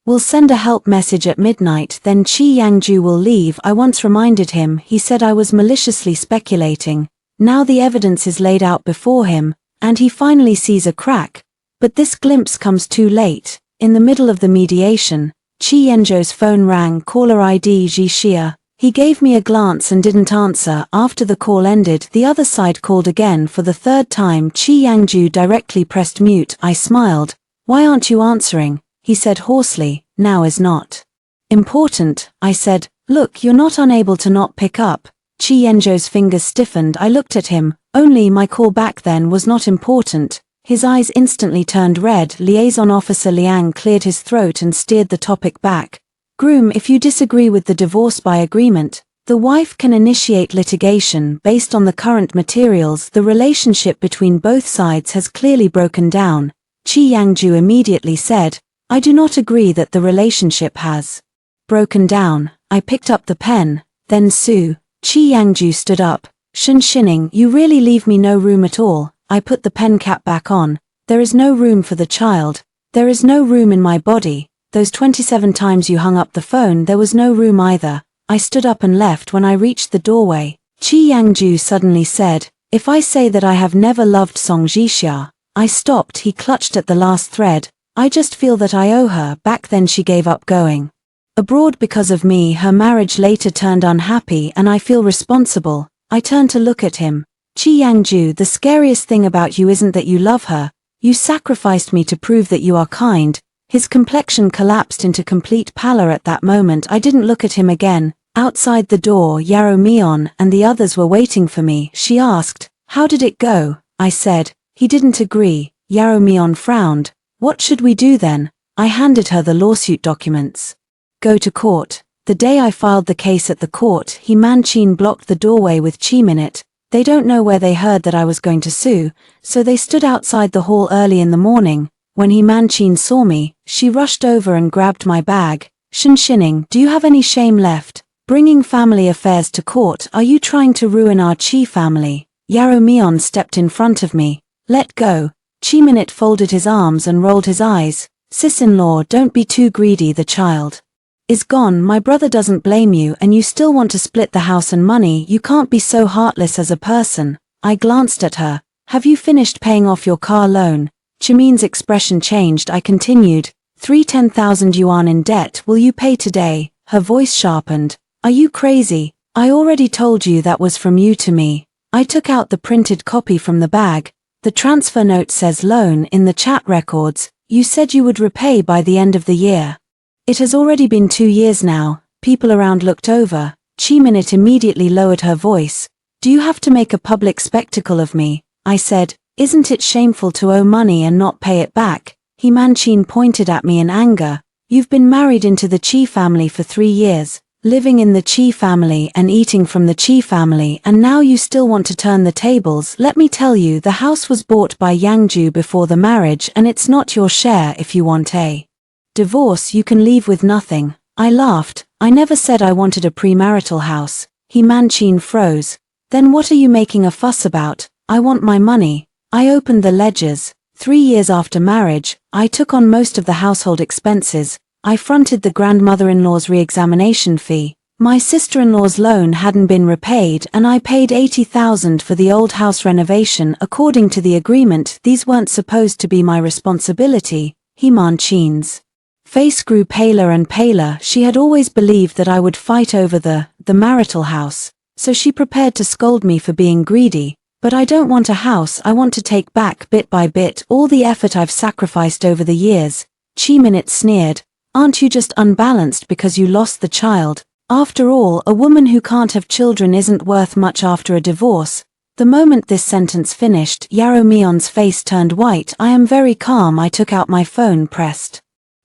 will send a help message at midnight, then Chi Yangju will leave. I once reminded him, he said I was maliciously speculating. Now the evidence is laid out before him, and he finally sees a crack. But this glimpse comes too late. In the middle of the mediation, Chi Yanzhou's phone rang, caller ID Jixia. He gave me a glance and didn't answer. After the call ended, the other side called again for the third time. Chi Yangju directly pressed mute. I smiled. "Why aren't you answering?" He said hoarsely, "Now is not important." I said, "Look, you're not unable to not pick up." Chi Yanzhou's fingers stiffened. I looked at him. Only my call back then was not important. His eyes instantly turned red. Liaison Officer Liang cleared his throat and steered the topic back. "Groom, if you disagree with the divorce by agreement, the wife can initiate litigation. Based on the current materials, the relationship between both sides has clearly broken down." Chi Yangju immediately said, "I do not agree that the relationship has broken down." I picked up the pen. "Then sue." Chi Yangju stood up. Shining, you really leave me no room at all." I put the pen cap back on. "There is no room for the child. There is no room in my body. Those 27 times you hung up the phone, there was no room either." I stood up and left. When I reached the doorway, Chi Yangju suddenly said, "If I say that I have never loved Song Jixia." I stopped. He clutched at the last thread. "I just feel that I owe her. Back then she gave up going abroad because of me. Her marriage later turned unhappy and I feel responsible." I turned to look at him. "Chi Yangju, the scariest thing about you isn't that you love her. You sacrificed me to prove that you are kind." His complexion collapsed into complete pallor at that moment. I didn't look at him again. Outside the door, Yarrow Mion and the others were waiting for me. She asked, "How did it go?" I said, "He didn't agree." Yarrow Mion frowned. "What should we do then?" I handed her the lawsuit documents. "Go to court." The day I filed the case at the court, He Manchin blocked the doorway with Chi Minute. They don't know where they heard that I was going to sue, so they stood outside the hall early in the morning. When He Manchin saw me, she rushed over and grabbed my bag. Shining, do you have any shame left? Bringing family affairs to court, are you trying to ruin our Chi family? Yarrow Mion stepped in front of me. "Let go." Chi Minute folded his arms and rolled his eyes. "Sis-in-law, don't be too greedy, the child is gone. My brother doesn't blame you and you still want to split the house and money. You can't be so heartless as a person." I glanced at her. "Have you finished paying off your car loan?" Chimin's expression changed. I continued, 10,000 yuan in debt. Will you pay today?" Her voice sharpened. "Are you crazy? I already told you that was from you to me." I took out the printed copy from the bag. The transfer note says loan in the chat records. You said you would repay by the end of the year. It has already been 2 years now. People around looked over. Chi Minute immediately lowered her voice. "Do you have to make a public spectacle of me?" I said, "Isn't it shameful to owe money and not pay it back?" He Manchin pointed at me in anger. "You've been married into the Chi family for 3 years. living in the Chi family and eating from the Chi family, and now you still want to turn the tables. Let me tell you, the house was bought by Yang Ju before the marriage, and it's not your share. If you want a divorce, you can leave with nothing. I laughed. I never said I wanted a premarital house. He Manchin froze. Then what are you making a fuss about? I want my money. I opened the ledgers. 3 years after marriage, I took on most of the household expenses. I fronted the grandmother-in-law's re-examination fee. My sister-in-law's loan hadn't been repaid, and I paid 80,000 for the old house renovation. According to the agreement, these weren't supposed to be my responsibility. He Manchin's face grew paler and paler. She had always believed that I would fight over the marital house, so she prepared to scold me for being greedy. But I don't want a house. I want to take back bit by bit all the effort I've sacrificed over the years. Chi Minute sneered. Aren't you just unbalanced because you lost the child? After all, a woman who can't have children isn't worth much after a divorce. The moment this sentence finished, Yarrow Mion's face turned white. I am very calm. I took out my phone, pressed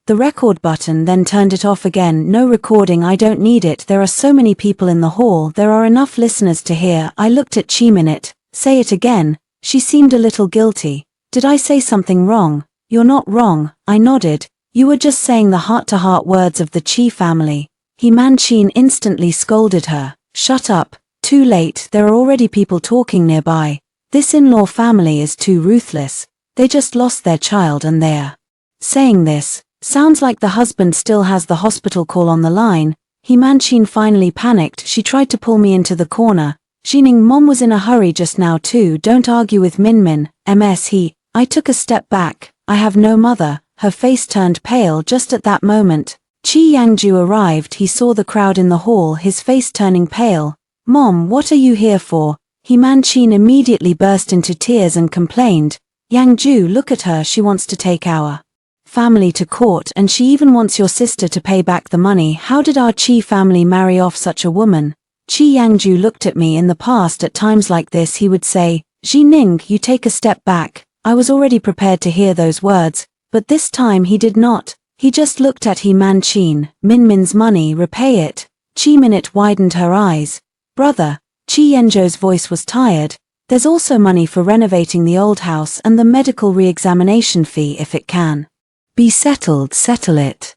the record button, then turned it off again. No recording, I don't need it. There are so many people in the hall. There are enough listeners to hear. I looked at Chi Minute. Say it again. She seemed a little guilty. Did I say something wrong? You're not wrong. I nodded. You were just saying the heart-to-heart words of the Chi family. He Manchin instantly scolded her. Shut up. Too late. There are already people talking nearby. This in-law family is too ruthless. They just lost their child and they're saying this. Sounds like the husband still has the hospital call on the line. He Manchin finally panicked. She tried to pull me into the corner. Jining, Mom was in a hurry just now too. Don't argue with Minmin. I took a step back. I have no mother. Her face turned pale just at that moment. Chi Yangju arrived. He saw the crowd in the hall, his face turning pale. Mom, what are you here for? He Manchin immediately burst into tears and complained. Yangju, look at her. She wants to take our family to court, and she even wants your sister to pay back the money. How did our Chi family marry off such a woman? Chi Yangju looked at me. In the past, at times like this, he would say, Jining, you take a step back. I was already prepared to hear those words, but this time he did not. He just looked at He Manchin. Minmin's money, repay it. Chi Minute widened her eyes. Brother. Chi Yenjo's voice was tired. There's also money for renovating the old house and the medical re-examination fee. If it can be settled, settle it.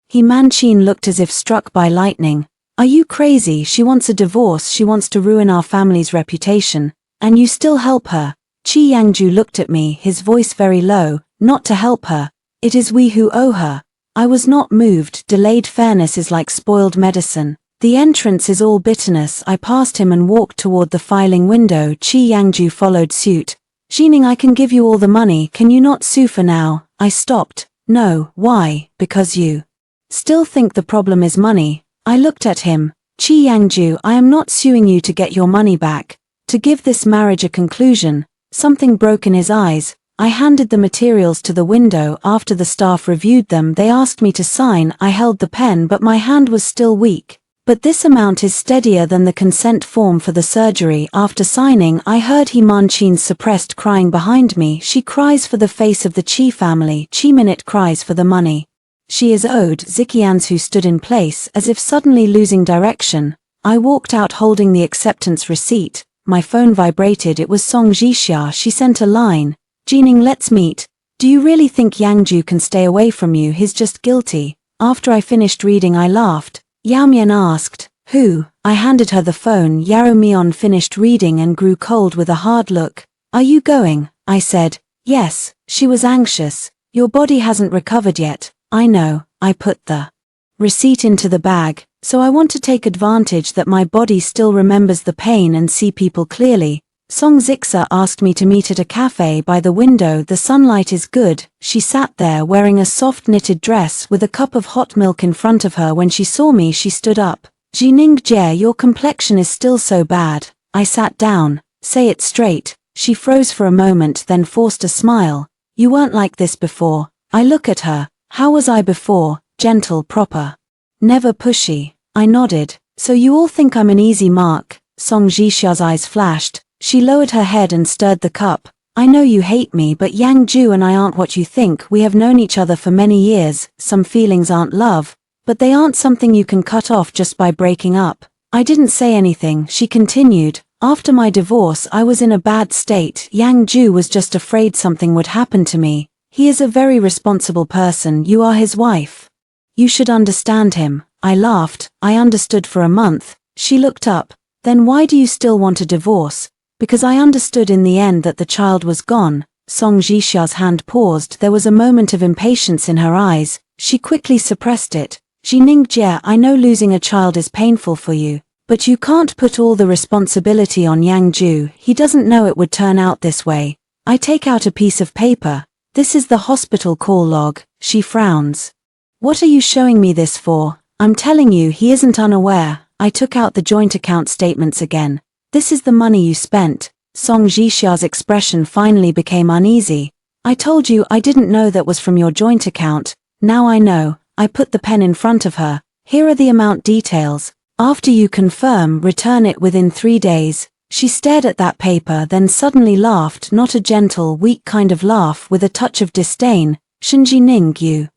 He Manchin looked as if struck by lightning. Are you crazy? She wants a divorce. She wants to ruin our family's reputation. And you still help her. Chi Yangju looked at me, his voice very low. Not to help her. It is we who owe her. I was not moved. Delayed fairness is like spoiled medicine. The entrance is all bitterness. I passed him and walked toward the filing window. Chi Yangju followed suit. Jining, I can give you all the money. Can you not sue for now? I stopped. No, why? Because you still think the problem is money. I looked at him. Chi Yangju, I am not suing you to get your money back. To give this marriage a conclusion. Something broke in his eyes. I handed the materials to the window. After the staff reviewed them, they asked me to sign. I held the pen, but my hand was still weak. But this amount is steadier than the consent form for the surgery. After signing, I heard He Manchin's suppressed crying behind me. She cries for the face of the Chi family. Chi Minute cries for the money she is owed. Ziqian's who stood in place, as if suddenly losing direction. I walked out holding the acceptance receipt. My phone vibrated. It was Song Jixia. She sent a line. Jining, let's meet. Do you really think Yangju can stay away from you? He's just guilty. After I finished reading, I laughed. Yao Mian asked, who? I handed her the phone. Yarrow Mion finished reading and grew cold with a hard look. Are you going? I said. Yes. She was anxious. Your body hasn't recovered yet. I know. I put the receipt into the bag. So I want to take advantage that my body still remembers the pain and see people clearly. Song Zixa asked me to meet at a cafe by the window. The sunlight is good. She sat there wearing a soft knitted dress with a cup of hot milk in front of her. When she saw me, she stood up. Jining Jie, your complexion is still so bad. I sat down. Say it straight. She froze for a moment, then forced a smile. You weren't like this before. I look at her. How was I before? Gentle, proper. Never pushy. I nodded. So you all think I'm an easy mark? Song Jixia's eyes flashed. She lowered her head and stirred the cup. I know you hate me, but Yang Ju and I aren't what you think. We have known each other for many years. Some feelings aren't love, But they aren't something you can cut off just by breaking up. I didn't say anything, she continued. After my divorce I was in a bad state. Yang Ju was just afraid something would happen to me. He is a very responsible person. You are his wife. You should understand him. I laughed. I understood for a month. She looked up. Then why do you still want a divorce? Because I understood in the end that the child was gone. Song Jixia's hand paused. There was a moment of impatience in her eyes. She quickly suppressed it. Jiningjie, I know losing a child is painful for you, but you can't put all the responsibility on Yang Ju. He doesn't know it would turn out this way. I take out a piece of paper. This is the hospital call log. She frowns. What are you showing me this for? I'm telling you he isn't unaware. I took out the joint account statements again. This is the money you spent. Song Jixia's expression finally became uneasy. I told you I didn't know that was from your joint account. Now I know. I put the pen in front of her. Here are the amount details. After you confirm, return it within 3 days. She stared at that paper, then suddenly laughed, not a gentle, weak kind of laugh, with a touch of disdain. Shinji Ning, you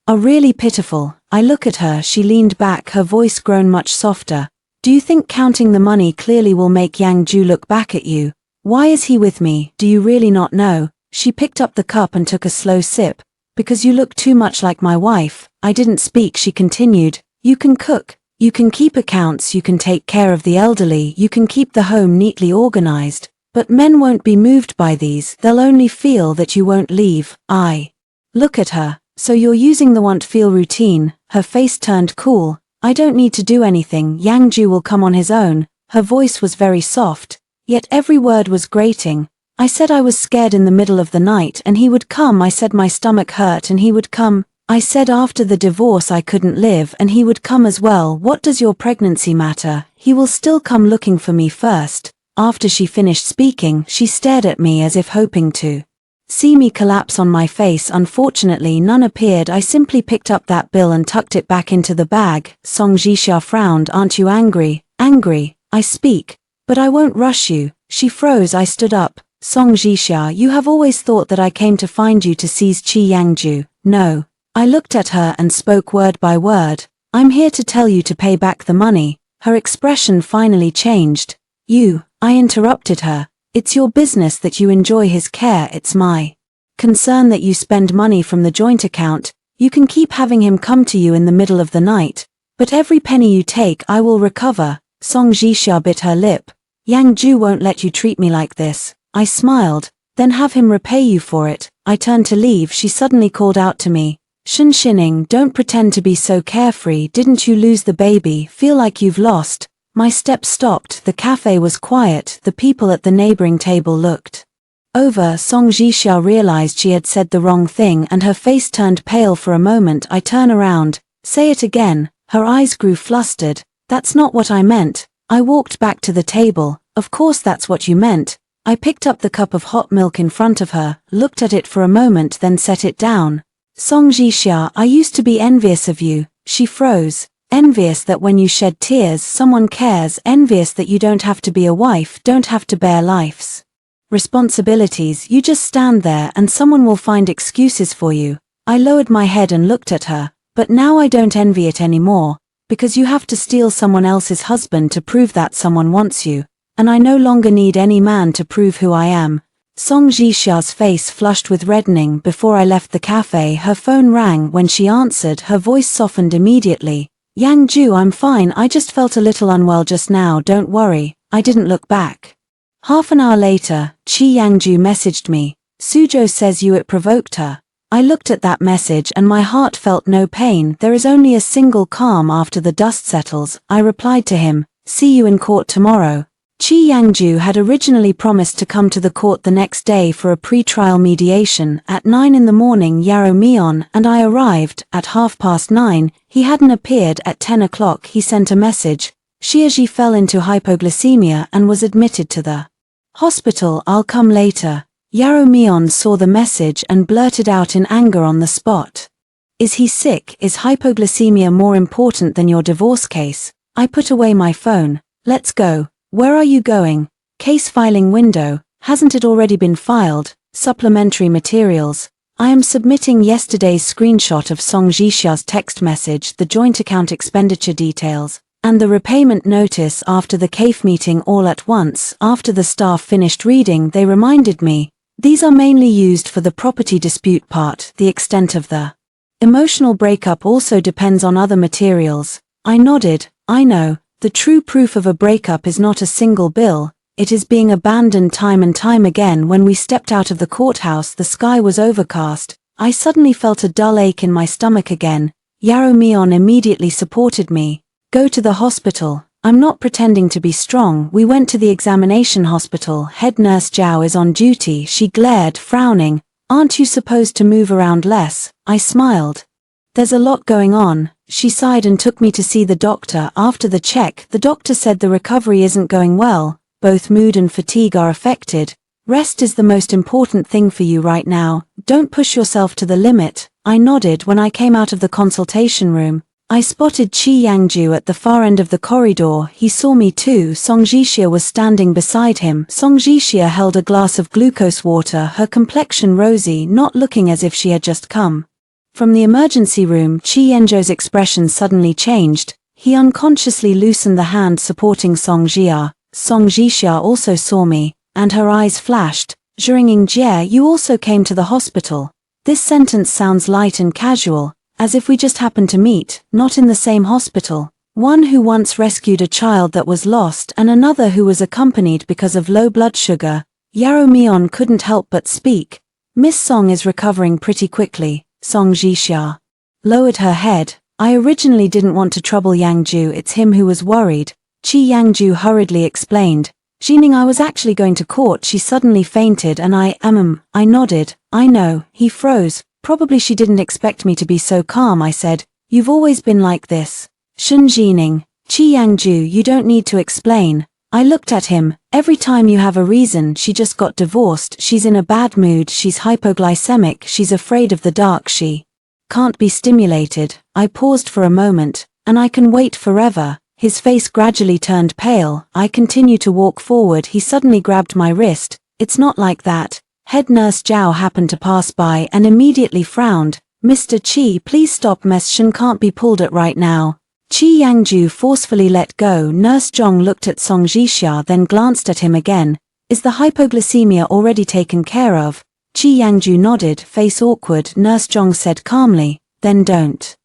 are really pitiful. I look at her. She leaned back, her voice grown much softer. Do you think counting the money clearly will make Yang Ju look back at you? Why is he with me? Do you really not know? She picked up the cup and took a slow sip. Because you look too much like my wife. I didn't speak. She continued. You can cook. You can keep accounts. You can take care of the elderly. You can keep the home neatly organized. But men won't be moved by these. They'll only feel that you won't leave. I look at her. So you're using the want-feel routine. Her face turned cool. I don't need to do anything. Yang Ju will come on his own. Her voice was very soft. Yet every word was grating. I said I was scared in the middle of the night and he would come. I said my stomach hurt and he would come. I said after the divorce I couldn't live and he would come as well. What does your pregnancy matter? He will still come looking for me first. After she finished speaking, she stared at me as if hoping to see me collapse on my face. Unfortunately none appeared. I simply picked up that bill and tucked it back into the bag. Song Jixia frowned. Aren't you angry? Angry. I speak. But I won't rush you. She froze. I stood up. Song Jixia, you have always thought that I came to find you to seize Qi Yangju. No. I looked at her and spoke word by word. I'm here to tell you to pay back the money. Her expression finally changed. I interrupted her. It's your business that you enjoy his care. It's my concern that you spend money from the joint account. You can keep having him come to you in the middle of the night. But every penny you take I will recover. Song Jixia bit her lip. Yang Ju won't let you treat me like this. I smiled. Then have him repay you for it. I turned to leave. She suddenly called out to me. Shen Xining, don't pretend to be so carefree. Didn't you lose the baby? Feel like you've lost? My steps stopped. The cafe was quiet. The people at the neighboring table looked over. Song Jixia realized she had said the wrong thing and her face turned pale for a moment. I turn around. Say it again. Her eyes grew flustered. That's not what I meant. I walked back to the table. Of course that's what you meant. I picked up the cup of hot milk in front of her, looked at it for a moment, then set it down. Song Jixia, I used to be envious of you. She froze. Envious that when you shed tears someone cares. Envious that you don't have to be a wife, don't have to bear life's responsibilities. You just stand there and someone will find excuses for you. I lowered my head and looked at her. But now I don't envy it anymore. Because you have to steal someone else's husband to prove that someone wants you. And I no longer need any man to prove who I am. Song Jixia's face flushed with reddening. Before I left the cafe her phone rang. When she answered her voice softened immediately. Yang Ju, I'm fine. I just felt a little unwell just now. Don't worry. I didn't look back. Half an hour later, Qi Yangju messaged me. Suzhou says it provoked her. I looked at that message and my heart felt no pain. There is only a single calm after the dust settles. I replied to him. See you in court tomorrow. Qi Yangju had originally promised to come to the court the next day for a pre-trial mediation. At 9 in the morning Yarrow Mion and I arrived. At 9:30, he hadn't appeared. At 10 o'clock he sent a message. Xiaji fell into hypoglycemia and was admitted to the hospital. I'll come later. Yarrow Mion saw the message and blurted out in anger on the spot. Is he sick? Is hypoglycemia more important than your divorce case? I put away my phone. Let's go. Where are you going? Case filing window. Hasn't it already been filed? Supplementary materials. I am submitting yesterday's screenshot of Song Jixia's text message, the joint account expenditure details, and the repayment notice after the CAFE meeting all at once. After the staff finished reading, they reminded me, these are mainly used for the property dispute part. The extent of the emotional breakup also depends on other materials. I nodded. I know, the true proof of a breakup is not a single bill, it is being abandoned time and time again. When we stepped out of the courthouse, the sky was overcast. I suddenly felt a dull ache in my stomach again. Yaro Mion immediately supported me. Go to the hospital. I'm not pretending to be strong. We went to the examination hospital. Head nurse Zhao is on duty. She glared, frowning. Aren't you supposed to move around less? I smiled. There's a lot going on. She sighed and took me to see the doctor. After the check, the doctor said the recovery isn't going well. Both mood and fatigue are affected. Rest is the most important thing for you right now. Don't push yourself to the limit. I nodded. When I came out of the consultation room, I spotted Qi Yangju at the far end of the corridor. He saw me too. Song Jixia was standing beside him. Song Jixia held a glass of glucose water, her complexion rosy, not looking as if she had just come from the emergency room. Qi Yangju's expression suddenly changed. He unconsciously loosened the hand supporting Song Jia. Song Jixia also saw me, and her eyes flashed. Zhuriying Jie, you also came to the hospital. This sentence sounds light and casual, as if we just happened to meet, not in the same hospital. One who once rescued a child that was lost and another who was accompanied because of low blood sugar. Yaro Mion couldn't help but speak. Miss Song is recovering pretty quickly. Song Jixia lowered her head. I originally didn't want to trouble Yangju, it's him who was worried. Qi Yangju hurriedly explained. Jining, I was actually going to court. She suddenly fainted and I nodded. I know. He froze. Probably she didn't expect me to be so calm. I said, you've always been like this. Shun Jining. Qi Yangju, you don't need to explain. I looked at him. Every time you have a reason. She just got divorced. She's in a bad mood. She's hypoglycemic. She's afraid of the dark. She can't be stimulated. I paused for a moment. And I can wait forever. His face gradually turned pale. I continued to walk forward. He suddenly grabbed my wrist. It's not like that. Head nurse Zhao happened to pass by and immediately frowned. Mr. Qi, please stop. Miss Shen can't be pulled at right now. Qi Yangju forcefully let go. Nurse Zhong looked at Song Jixia, then glanced at him again. Is the hypoglycemia already taken care of? Qi Yangju nodded, face awkward. Nurse Zhong said calmly, then don't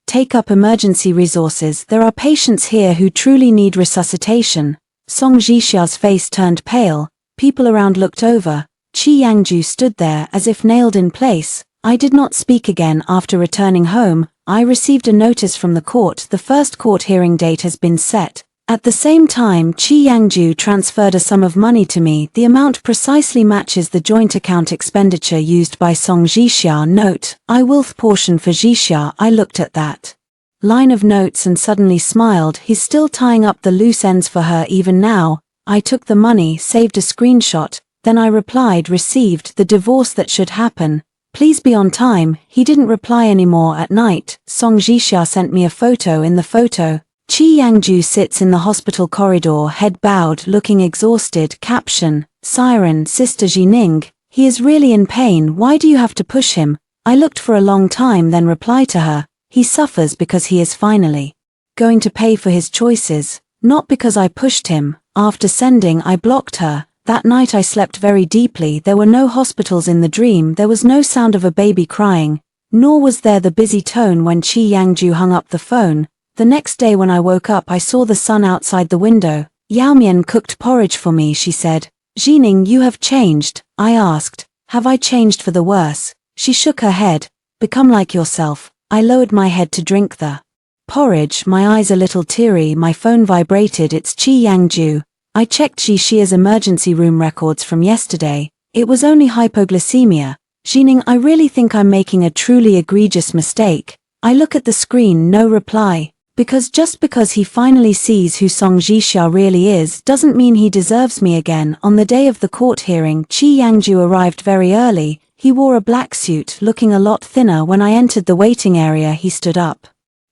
take up emergency resources. There are patients here who truly need resuscitation. Song Jixia's face turned pale. People around looked over. Qi Yangju stood there as if nailed in place. I did not speak again. After returning home, I received a notice from the court. The first court hearing date has been set. At the same time, Qi Yangju transferred a sum of money to me. The amount precisely matches the joint account expenditure used by Song Jixia. Note, I wealth portion for Jixia. I looked at that line of notes and suddenly smiled. He's still tying up the loose ends for her even now. I took the money, saved a screenshot. Then I replied, received, the divorce that should happen. Please be on time. He didn't reply anymore. At night, Song Jixia sent me a photo. In the photo, Qi Yangju sits in the hospital corridor, head bowed, looking exhausted. Caption, Siren, Sister Jining. He is really in pain. Why do you have to push him? I looked for a long time, then replied to her. He suffers because he is finally going to pay for his choices, not because I pushed him. After sending, I blocked her. That night I slept very deeply. There were no hospitals in the dream. There was no sound of a baby crying, nor was there the busy tone when Qi Yangju hung up the phone. The next day when I woke up, I saw the sun outside the window. Yaomian cooked porridge for me, she said. Jining, you have changed. I asked, have I changed for the worse? She shook her head. Become like yourself. I lowered my head to drink the porridge, my eyes a little teary. My phone vibrated. It's Qi Yangju. I checked Jixia's emergency room records from yesterday. It was only hypoglycemia. Jining, I really think I'm making a truly egregious mistake. I look at the screen, no reply. Just because he finally sees who Song Jixia really is doesn't mean he deserves me again. On the day of the court hearing, Qi Yangju arrived very early. He wore a black suit, looking a lot thinner. When I entered the waiting area, he stood up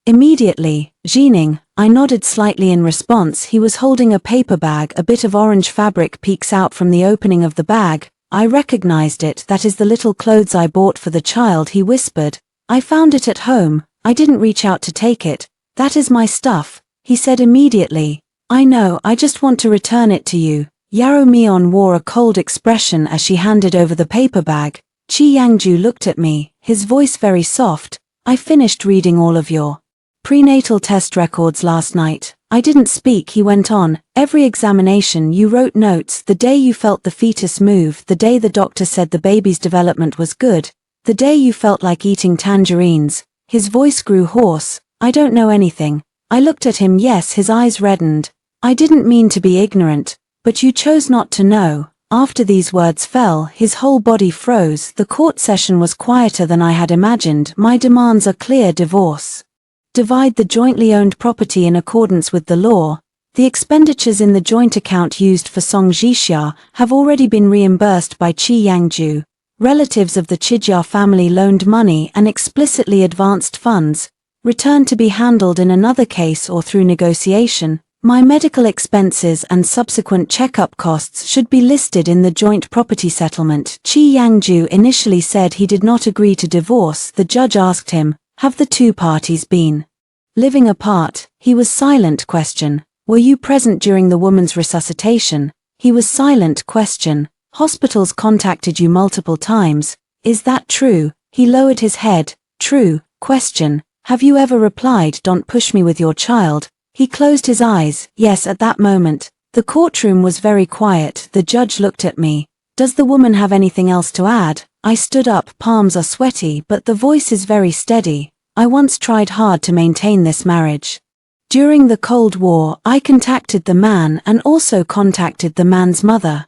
immediately. Jining, I nodded slightly in response. He was holding a paper bag. A bit of orange fabric peeks out from the opening of the bag. I recognized it. That is the little clothes I bought for the child, he whispered. I found it at home. I didn't reach out to take it. That is my stuff, he said immediately. I know, I just want to return it to you. Yarrow Mion wore a cold expression as she handed over the paper bag. Chi Yangju looked at me, his voice very soft. I finished reading all of your prenatal test records last night. I didn't speak, he went on. Every examination you wrote notes, the day you felt the fetus move, the day the doctor said the baby's development was good, the day you felt like eating tangerines. His voice grew hoarse. I don't know anything. I looked at him. Yes, his eyes reddened. I didn't mean to be ignorant, but you chose not to know. After these words fell, his whole body froze. The court session was quieter than I had imagined. My demands are clear: divorce. Divide the jointly owned property in accordance with the law. The expenditures in the joint account used for Song Jixia have already been reimbursed by Chi Yangju. Relatives of the Chijia family loaned money and explicitly advanced funds, returned to be handled in another case or through negotiation. My medical expenses and subsequent checkup costs should be listed in the joint property settlement. Chi Yangju initially said he did not agree to divorce. The judge asked him, have the two parties been living apart? He was silent. Question. Were you present during the woman's resuscitation? He was silent. Question. Hospitals contacted you multiple times. Is that true? He lowered his head. True. Question. Have you ever replied, don't push me with your child? He closed his eyes. Yes, at that moment. The courtroom was very quiet. The judge looked at me. Does the woman have anything else to add? I stood up. Palms are sweaty, but the voice is very steady. I once tried hard to maintain this marriage. During the Cold War, I contacted the man and also contacted the man's mother.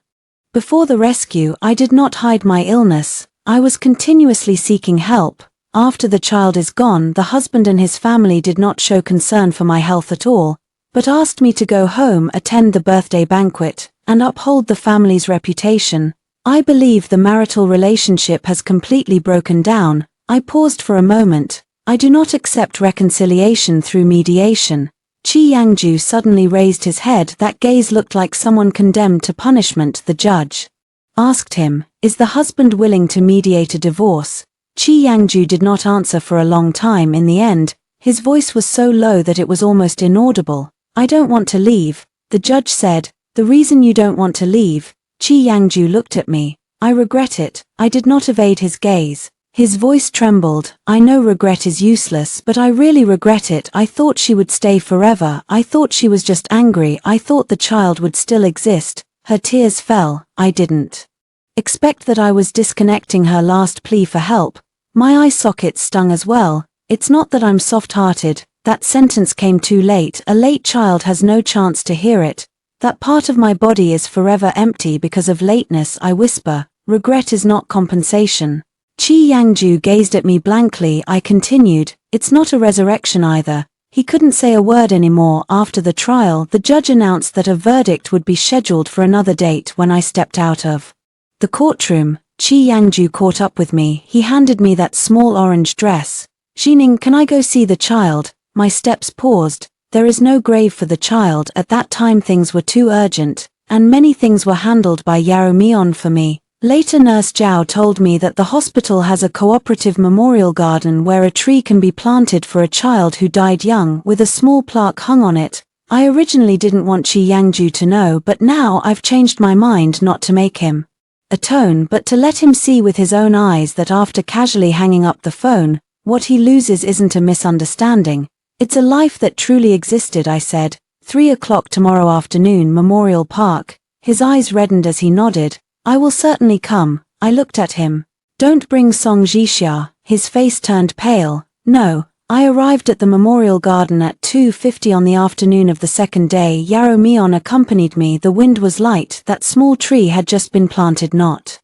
Before the rescue, I did not hide my illness. I was continuously seeking help. After the child is gone, the husband and his family did not show concern for my health at all, but asked me to go home, attend the birthday banquet, and uphold the family's reputation. I believe the marital relationship has completely broken down. I paused for a moment. I do not accept reconciliation through mediation. Chi Yangju suddenly raised his head. That gaze looked like someone condemned to punishment. The judge asked him, is the husband willing to mediate a divorce? Chi Yangju did not answer for a long time. In the end, his voice was so low that it was almost inaudible. I don't want to leave, the judge said. The reason you don't want to leave? Chi Yangju looked at me. I regret it. I did not evade his gaze. His voice trembled. I know regret is useless, but I really regret it. I thought she would stay forever. I thought she was just angry. I thought the child would still exist. Her tears fell. I didn't expect that I was disconnecting her last plea for help. My eye sockets stung as well. It's not that I'm soft-hearted. That sentence came too late. A late child has no chance to hear it. That part of my body is forever empty because of lateness. I whisper. Regret is not compensation. Chi Yangju gazed at me blankly. I continued, it's not a resurrection either. He couldn't say a word anymore. After the trial, the judge announced that a verdict would be scheduled for another date. When I stepped out of the courtroom, Chi Yangju caught up with me. He handed me that small orange dress. Jining, can I go see the child? My steps paused. There is no grave for the child. At that time things were too urgent, and many things were handled by Yarrow Mion for me. Later Nurse Zhao told me that the hospital has a cooperative memorial garden where a tree can be planted for a child who died young, with a small plaque hung on it. I originally didn't want Chi Yangju to know, but now I've changed my mind, not to make him atone, but to let him see with his own eyes that after casually hanging up the phone, what he loses isn't a misunderstanding. It's a life that truly existed, I said. 3 o'clock tomorrow afternoon, Memorial Park. His eyes reddened as he nodded. I will certainly come. I looked at him. Don't bring Song Jixia. His face turned pale. No. I arrived at the memorial garden at 2:50 on the afternoon of the second day. Yarrow Mion accompanied me. The wind was light. That small tree had just been planted not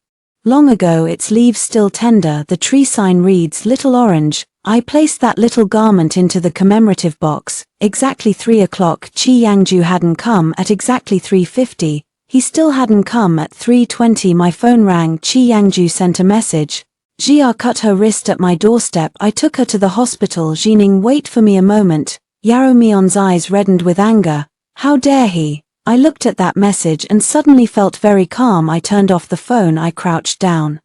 long ago, its leaves still tender. The tree sign reads Little Orange. I placed that little garment into the commemorative box. Exactly 3 o'clock. Chi Yangju hadn't come. At exactly 3:50. He still hadn't come. At 3:20 my phone rang. Chi Yangju sent a message. Jia cut her wrist at my doorstep. I took her to the hospital. Jining, wait for me a moment. Yarrow Mion's eyes reddened with anger. How dare he? I looked at that message and suddenly felt very calm. I turned off the phone. I crouched down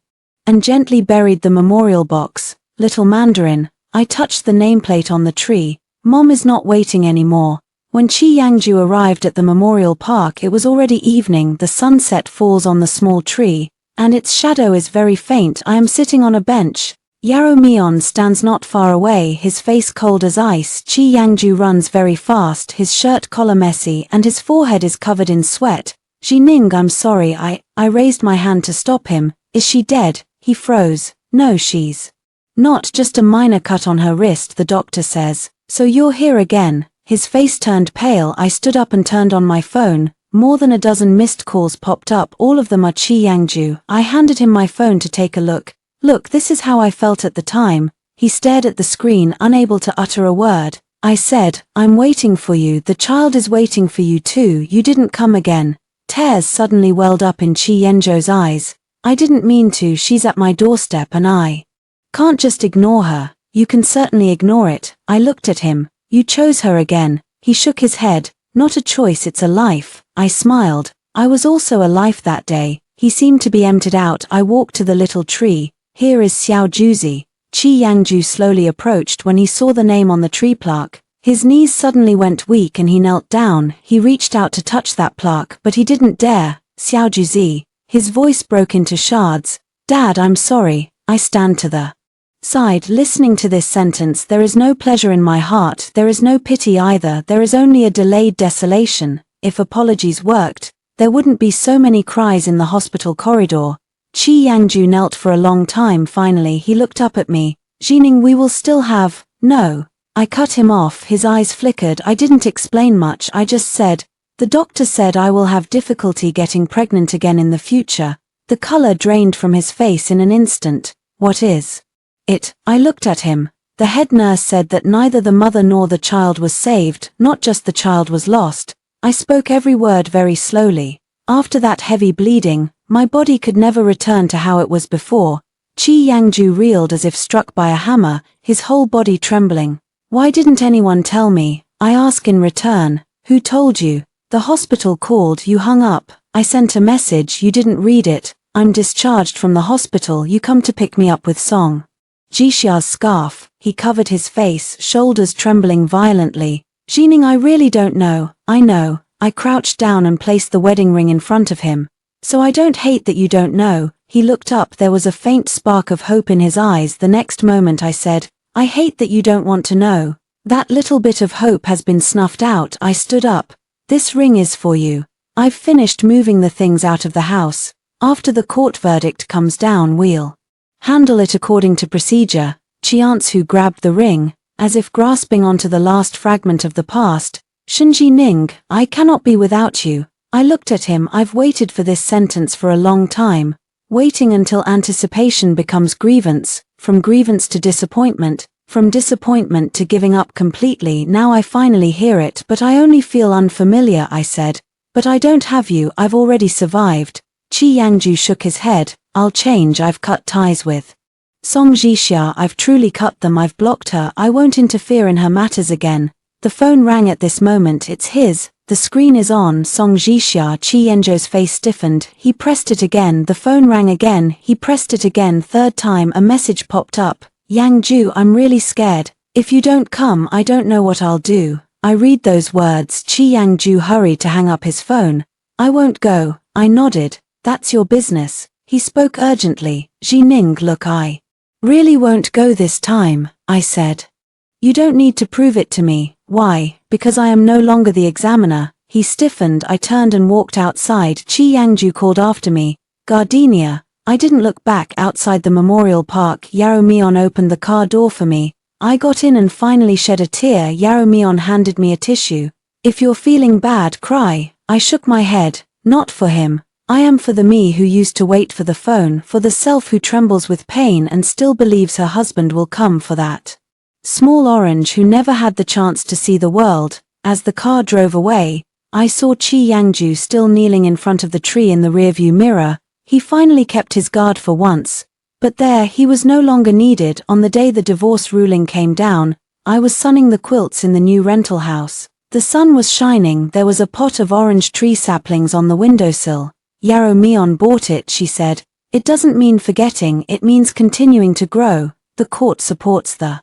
and gently buried the memorial box. Little Mandarin. I touched the nameplate on the tree. Mom is not waiting anymore. When Chi Yangju arrived at the memorial park, it was already evening. The sunset falls on the small tree, and its shadow is very faint. I am sitting on a bench. Yarrow Mion stands not far away, his face cold as ice. Chi Yangju runs very fast, his shirt collar messy and his forehead is covered in sweat. Jining, I'm sorry, I raised my hand to stop him. Is she dead? He froze. No, she's not, just a minor cut on her wrist, the doctor says. So you're here again. His face turned pale. I stood up and turned on my phone. More than a dozen missed calls popped up, all of them are Chi Yangju. I handed him my phone to take a look. Look, this is how I felt at the time. He stared at the screen, unable to utter a word. I said, I'm waiting for you, the child is waiting for you too, you didn't come again. Tears suddenly welled up in Chi Yangju's eyes. I didn't mean to, she's at my doorstep and I can't just ignore her. You can certainly ignore it. I looked at him. You chose her again. He shook his head. Not a choice, it's a life. I smiled. I was also a life that day. He seemed to be emptied out. I walked to the little tree. Here is Xiao Juzi. Chi Yangju slowly approached. When he saw the name on the tree plaque, his knees suddenly went weak and he knelt down. He reached out to touch that plaque, but he didn't dare. Xiao Juzi. His voice broke into shards. Dad, I'm sorry. I stand to the side. Listening to this sentence, there is no pleasure in my heart, there is no pity either, there is only a delayed desolation. If apologies worked, there wouldn't be so many cries in the hospital corridor. Chi Yangju knelt for a long time. Finally he looked up at me. Jining, we will still have, no. I cut him off, his eyes flickered. I didn't explain much, I just said, the doctor said I will have difficulty getting pregnant again in the future. The color drained from his face in an instant. What is it? I looked at him. The head nurse said that neither the mother nor the child was saved, not just the child was lost. I spoke every word very slowly. After that heavy bleeding, my body could never return to how it was before. Chi Yangju reeled as if struck by a hammer, his whole body trembling. Why didn't anyone tell me? I ask in return. Who told you? The hospital called, you hung up. I sent a message, you didn't read it. I'm discharged from the hospital, you come to pick me up with Song Jixia's scarf. He covered his face, shoulders trembling violently. Jining, I really don't know. I know. I crouched down and placed the wedding ring in front of him. So I don't hate that you don't know. He looked up, there was a faint spark of hope in his eyes. The next moment I said, I hate that you don't want to know. That little bit of hope has been snuffed out. I stood up. This ring is for you. I've finished moving the things out of the house. After the court verdict comes down, we'll handle it according to procedure. Qianzu grabbed the ring, as if grasping onto the last fragment of the past. Shenji Ning, I cannot be without you. I looked at him. I've waited for this sentence for a long time. Waiting until anticipation becomes grievance, from grievance to disappointment, from disappointment to giving up completely. Now I finally hear it, but I only feel unfamiliar, I said. But I don't have you, I've already survived. Chi Yangju shook his head. I'll change, I've cut ties with Song Jixia, I've truly cut them, I've blocked her, I won't interfere in her matters again. The phone rang at this moment, it's his, the screen is on. Song Jixia. Chi Yangju's face stiffened, he pressed it again, the phone rang again, he pressed it again. Third time a message popped up. Yangju, I'm really scared. If you don't come, I don't know what I'll do. I read those words. Chi Yangju hurried to hang up his phone. I won't go. I nodded. That's your business. He spoke urgently. Jining, look, I really won't go this time, I said. You don't need to prove it to me. Why? Because I am no longer the examiner. He stiffened. I turned and walked outside. Chi Yangju called after me. Gardenia. I didn't look back. Outside the memorial park, Yarrow Mion opened the car door for me. I got in and finally shed a tear. Yarrow Mion handed me a tissue. If you're feeling bad, cry. I shook my head. Not for him. I am for the me who used to wait for the phone, for the self who trembles with pain and still believes her husband will come, for that small orange who never had the chance to see the world. As the car drove away, I saw Chi Yangju still kneeling in front of the tree in the rearview mirror. He finally kept his guard for once. But there, he was no longer needed. On the day the divorce ruling came down, I was sunning the quilts in the new rental house. The sun was shining, there was a pot of orange tree saplings on the windowsill. Yarrow Meon bought it, she said. It doesn't mean forgetting, it means continuing to grow. The court supports the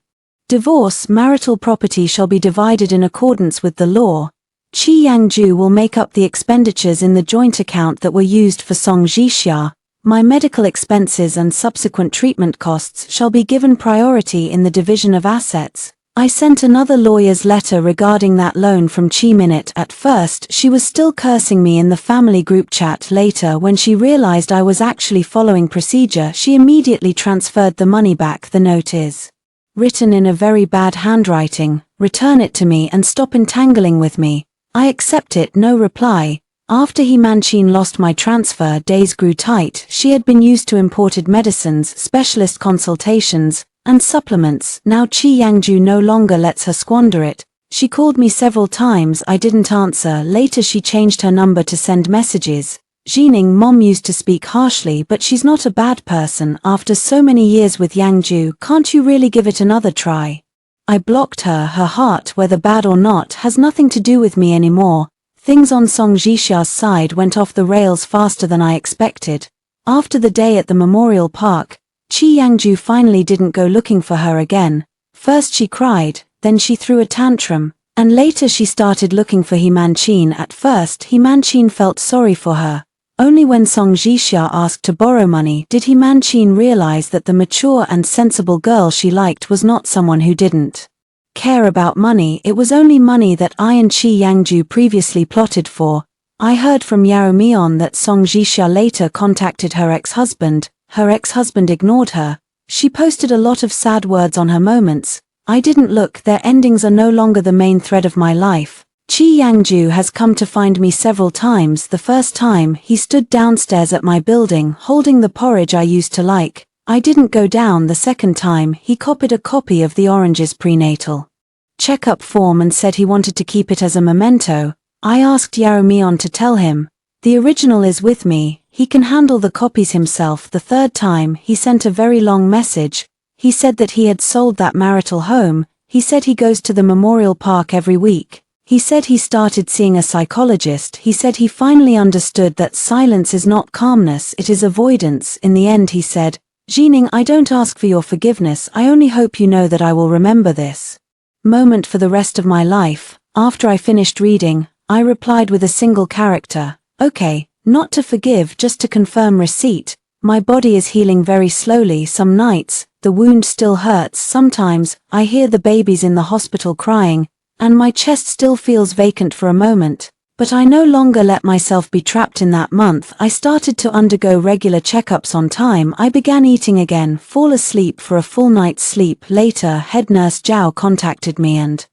divorce. Marital property shall be divided in accordance with the law. Chi Yangju will make up the expenditures in the joint account that were used for Song Jixia. My medical expenses and subsequent treatment costs shall be given priority in the division of assets. I sent another lawyer's letter regarding that loan from Chi Minute. At first, she was still cursing me in the family group chat. Later, when she realized I was actually following procedure, she immediately transferred the money back. The note is written in a very bad handwriting. Return it to me and stop entangling with me. I accept it. No reply. After He Manchin lost my transfer, days grew tight. She had been used to imported medicines, specialist consultations, and supplements. Now Chi Yangju no longer lets her squander it. She called me several times, I didn't answer. Later she changed her number to send messages. Jining mom used to speak harshly, but she's not a bad person. After so many years with Yangju, can't you really give it another try? I blocked her. Her heart, whether bad or not, has nothing to do with me anymore. Things on Song Jixia's side went off the rails faster than I expected. After the day at the Memorial Park, Chi Yangju finally didn't go looking for her again. First she cried, then she threw a tantrum, and later she started looking for He Manchin. At first He Manchin felt sorry for her. Only when Song Jixia asked to borrow money did He Manchin realize that the mature and sensible girl she liked was not someone who didn't care about money. It was only money that I and Chi Yangju previously plotted for. I heard from Yarrow Meon that Song Jixia later contacted her ex-husband. Her ex-husband ignored her. She posted a lot of sad words on her moments. I didn't look. Their endings are no longer the main thread of my life. Chi Yangju has come to find me several times. The first time, he stood downstairs at my building, holding the porridge I used to like. I didn't go down. The second time, he copied a copy of the Orange's prenatal checkup form and said he wanted to keep it as a memento. I asked Yarrow Meon to tell him. The original is with me. He can handle the copies himself. The third time, he sent a very long message. He said that he had sold that marital home. He said he goes to the Memorial Park every week. He said he started seeing a psychologist. He said he finally understood that silence is not calmness, it is avoidance. In the end he said, Jining, I don't ask for your forgiveness, I only hope you know that I will remember this moment for the rest of my life. After I finished reading, I replied with a single character, okay. Not to forgive, just to confirm receipt. My body is healing very slowly. Some nights, the wound still hurts. Sometimes, I hear the babies in the hospital crying, and my chest still feels vacant for a moment. But I no longer let myself be trapped in that month. I started to undergo regular checkups on time. I began eating again, fall asleep for a full night's sleep. Later, head nurse Zhao contacted me and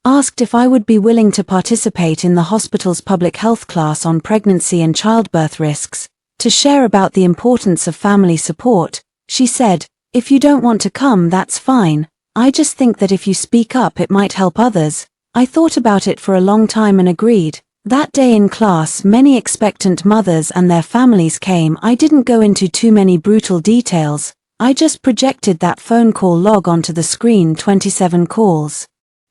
asked if I would be willing to participate in the hospital's public health class on pregnancy and childbirth risks, to share about the importance of family support. She said, if you don't want to come, that's fine. I just think that if you speak up it might help others. I thought about it for a long time and agreed. That day in class many expectant mothers and their families came. I didn't go into too many brutal details. I just projected that phone call log onto the screen. 27 calls.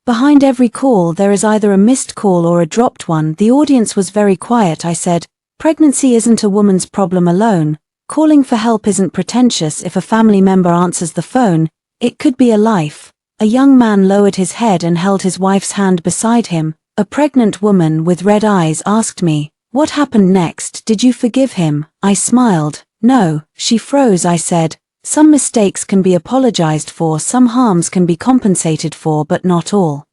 Behind every call there is either a missed call or a dropped one. The audience was very quiet. I said, pregnancy isn't a woman's problem alone. Calling for help isn't pretentious. If a family member answers the phone, it could be a life. A young man lowered his head and held his wife's hand beside him. A pregnant woman with red eyes asked me, what happened next? Did you forgive him? I smiled. No. She froze. I said, some mistakes can be apologized for, some harms can be compensated for, but not all.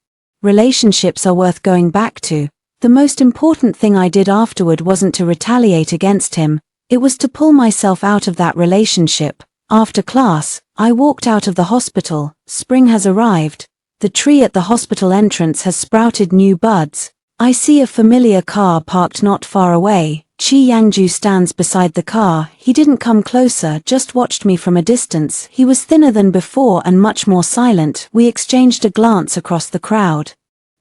Relationships are worth going back to. The most important thing I did afterward wasn't to retaliate against him, it was to pull myself out of that relationship. After class, I walked out of the hospital. Spring has arrived. The tree at the hospital entrance has sprouted new buds. I see a familiar car parked not far away. Chi Yangju stands beside the car. He didn't come closer, just watched me from a distance. He was thinner than before and much more silent. We exchanged a glance across the crowd.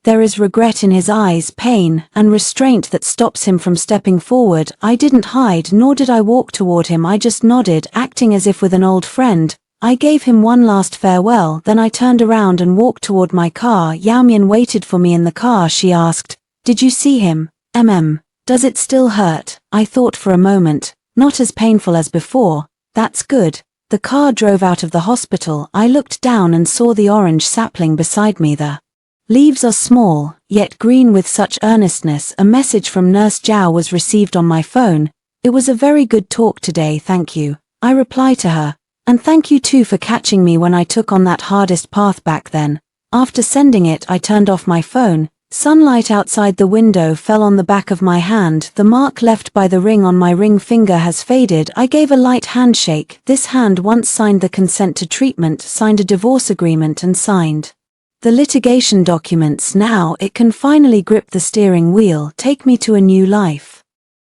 There is regret in his eyes, pain, and restraint that stops him from stepping forward. I didn't hide, nor did I walk toward him. I just nodded, acting as if with an old friend. I gave him one last farewell, then I turned around and walked toward my car. Yaomian waited for me in the car. She asked, "Did you see him? Does it still hurt?" I thought for a moment. Not as painful as before. That's good. The car drove out of the hospital. I looked down and saw the orange sapling beside me. The leaves are small, yet green with such earnestness. A message from Nurse Zhao was received on my phone. "It was a very good talk today, thank you." I replied to her. "And thank you too for catching me when I took on that hardest path back then." After sending it, I turned off my phone. Sunlight outside the window fell on the back of my hand. The mark left by the ring on my ring finger has faded. I gave a light handshake. This hand once signed the consent to treatment, signed a divorce agreement and signed the litigation documents. Now it can finally grip the steering wheel, take me to a new life.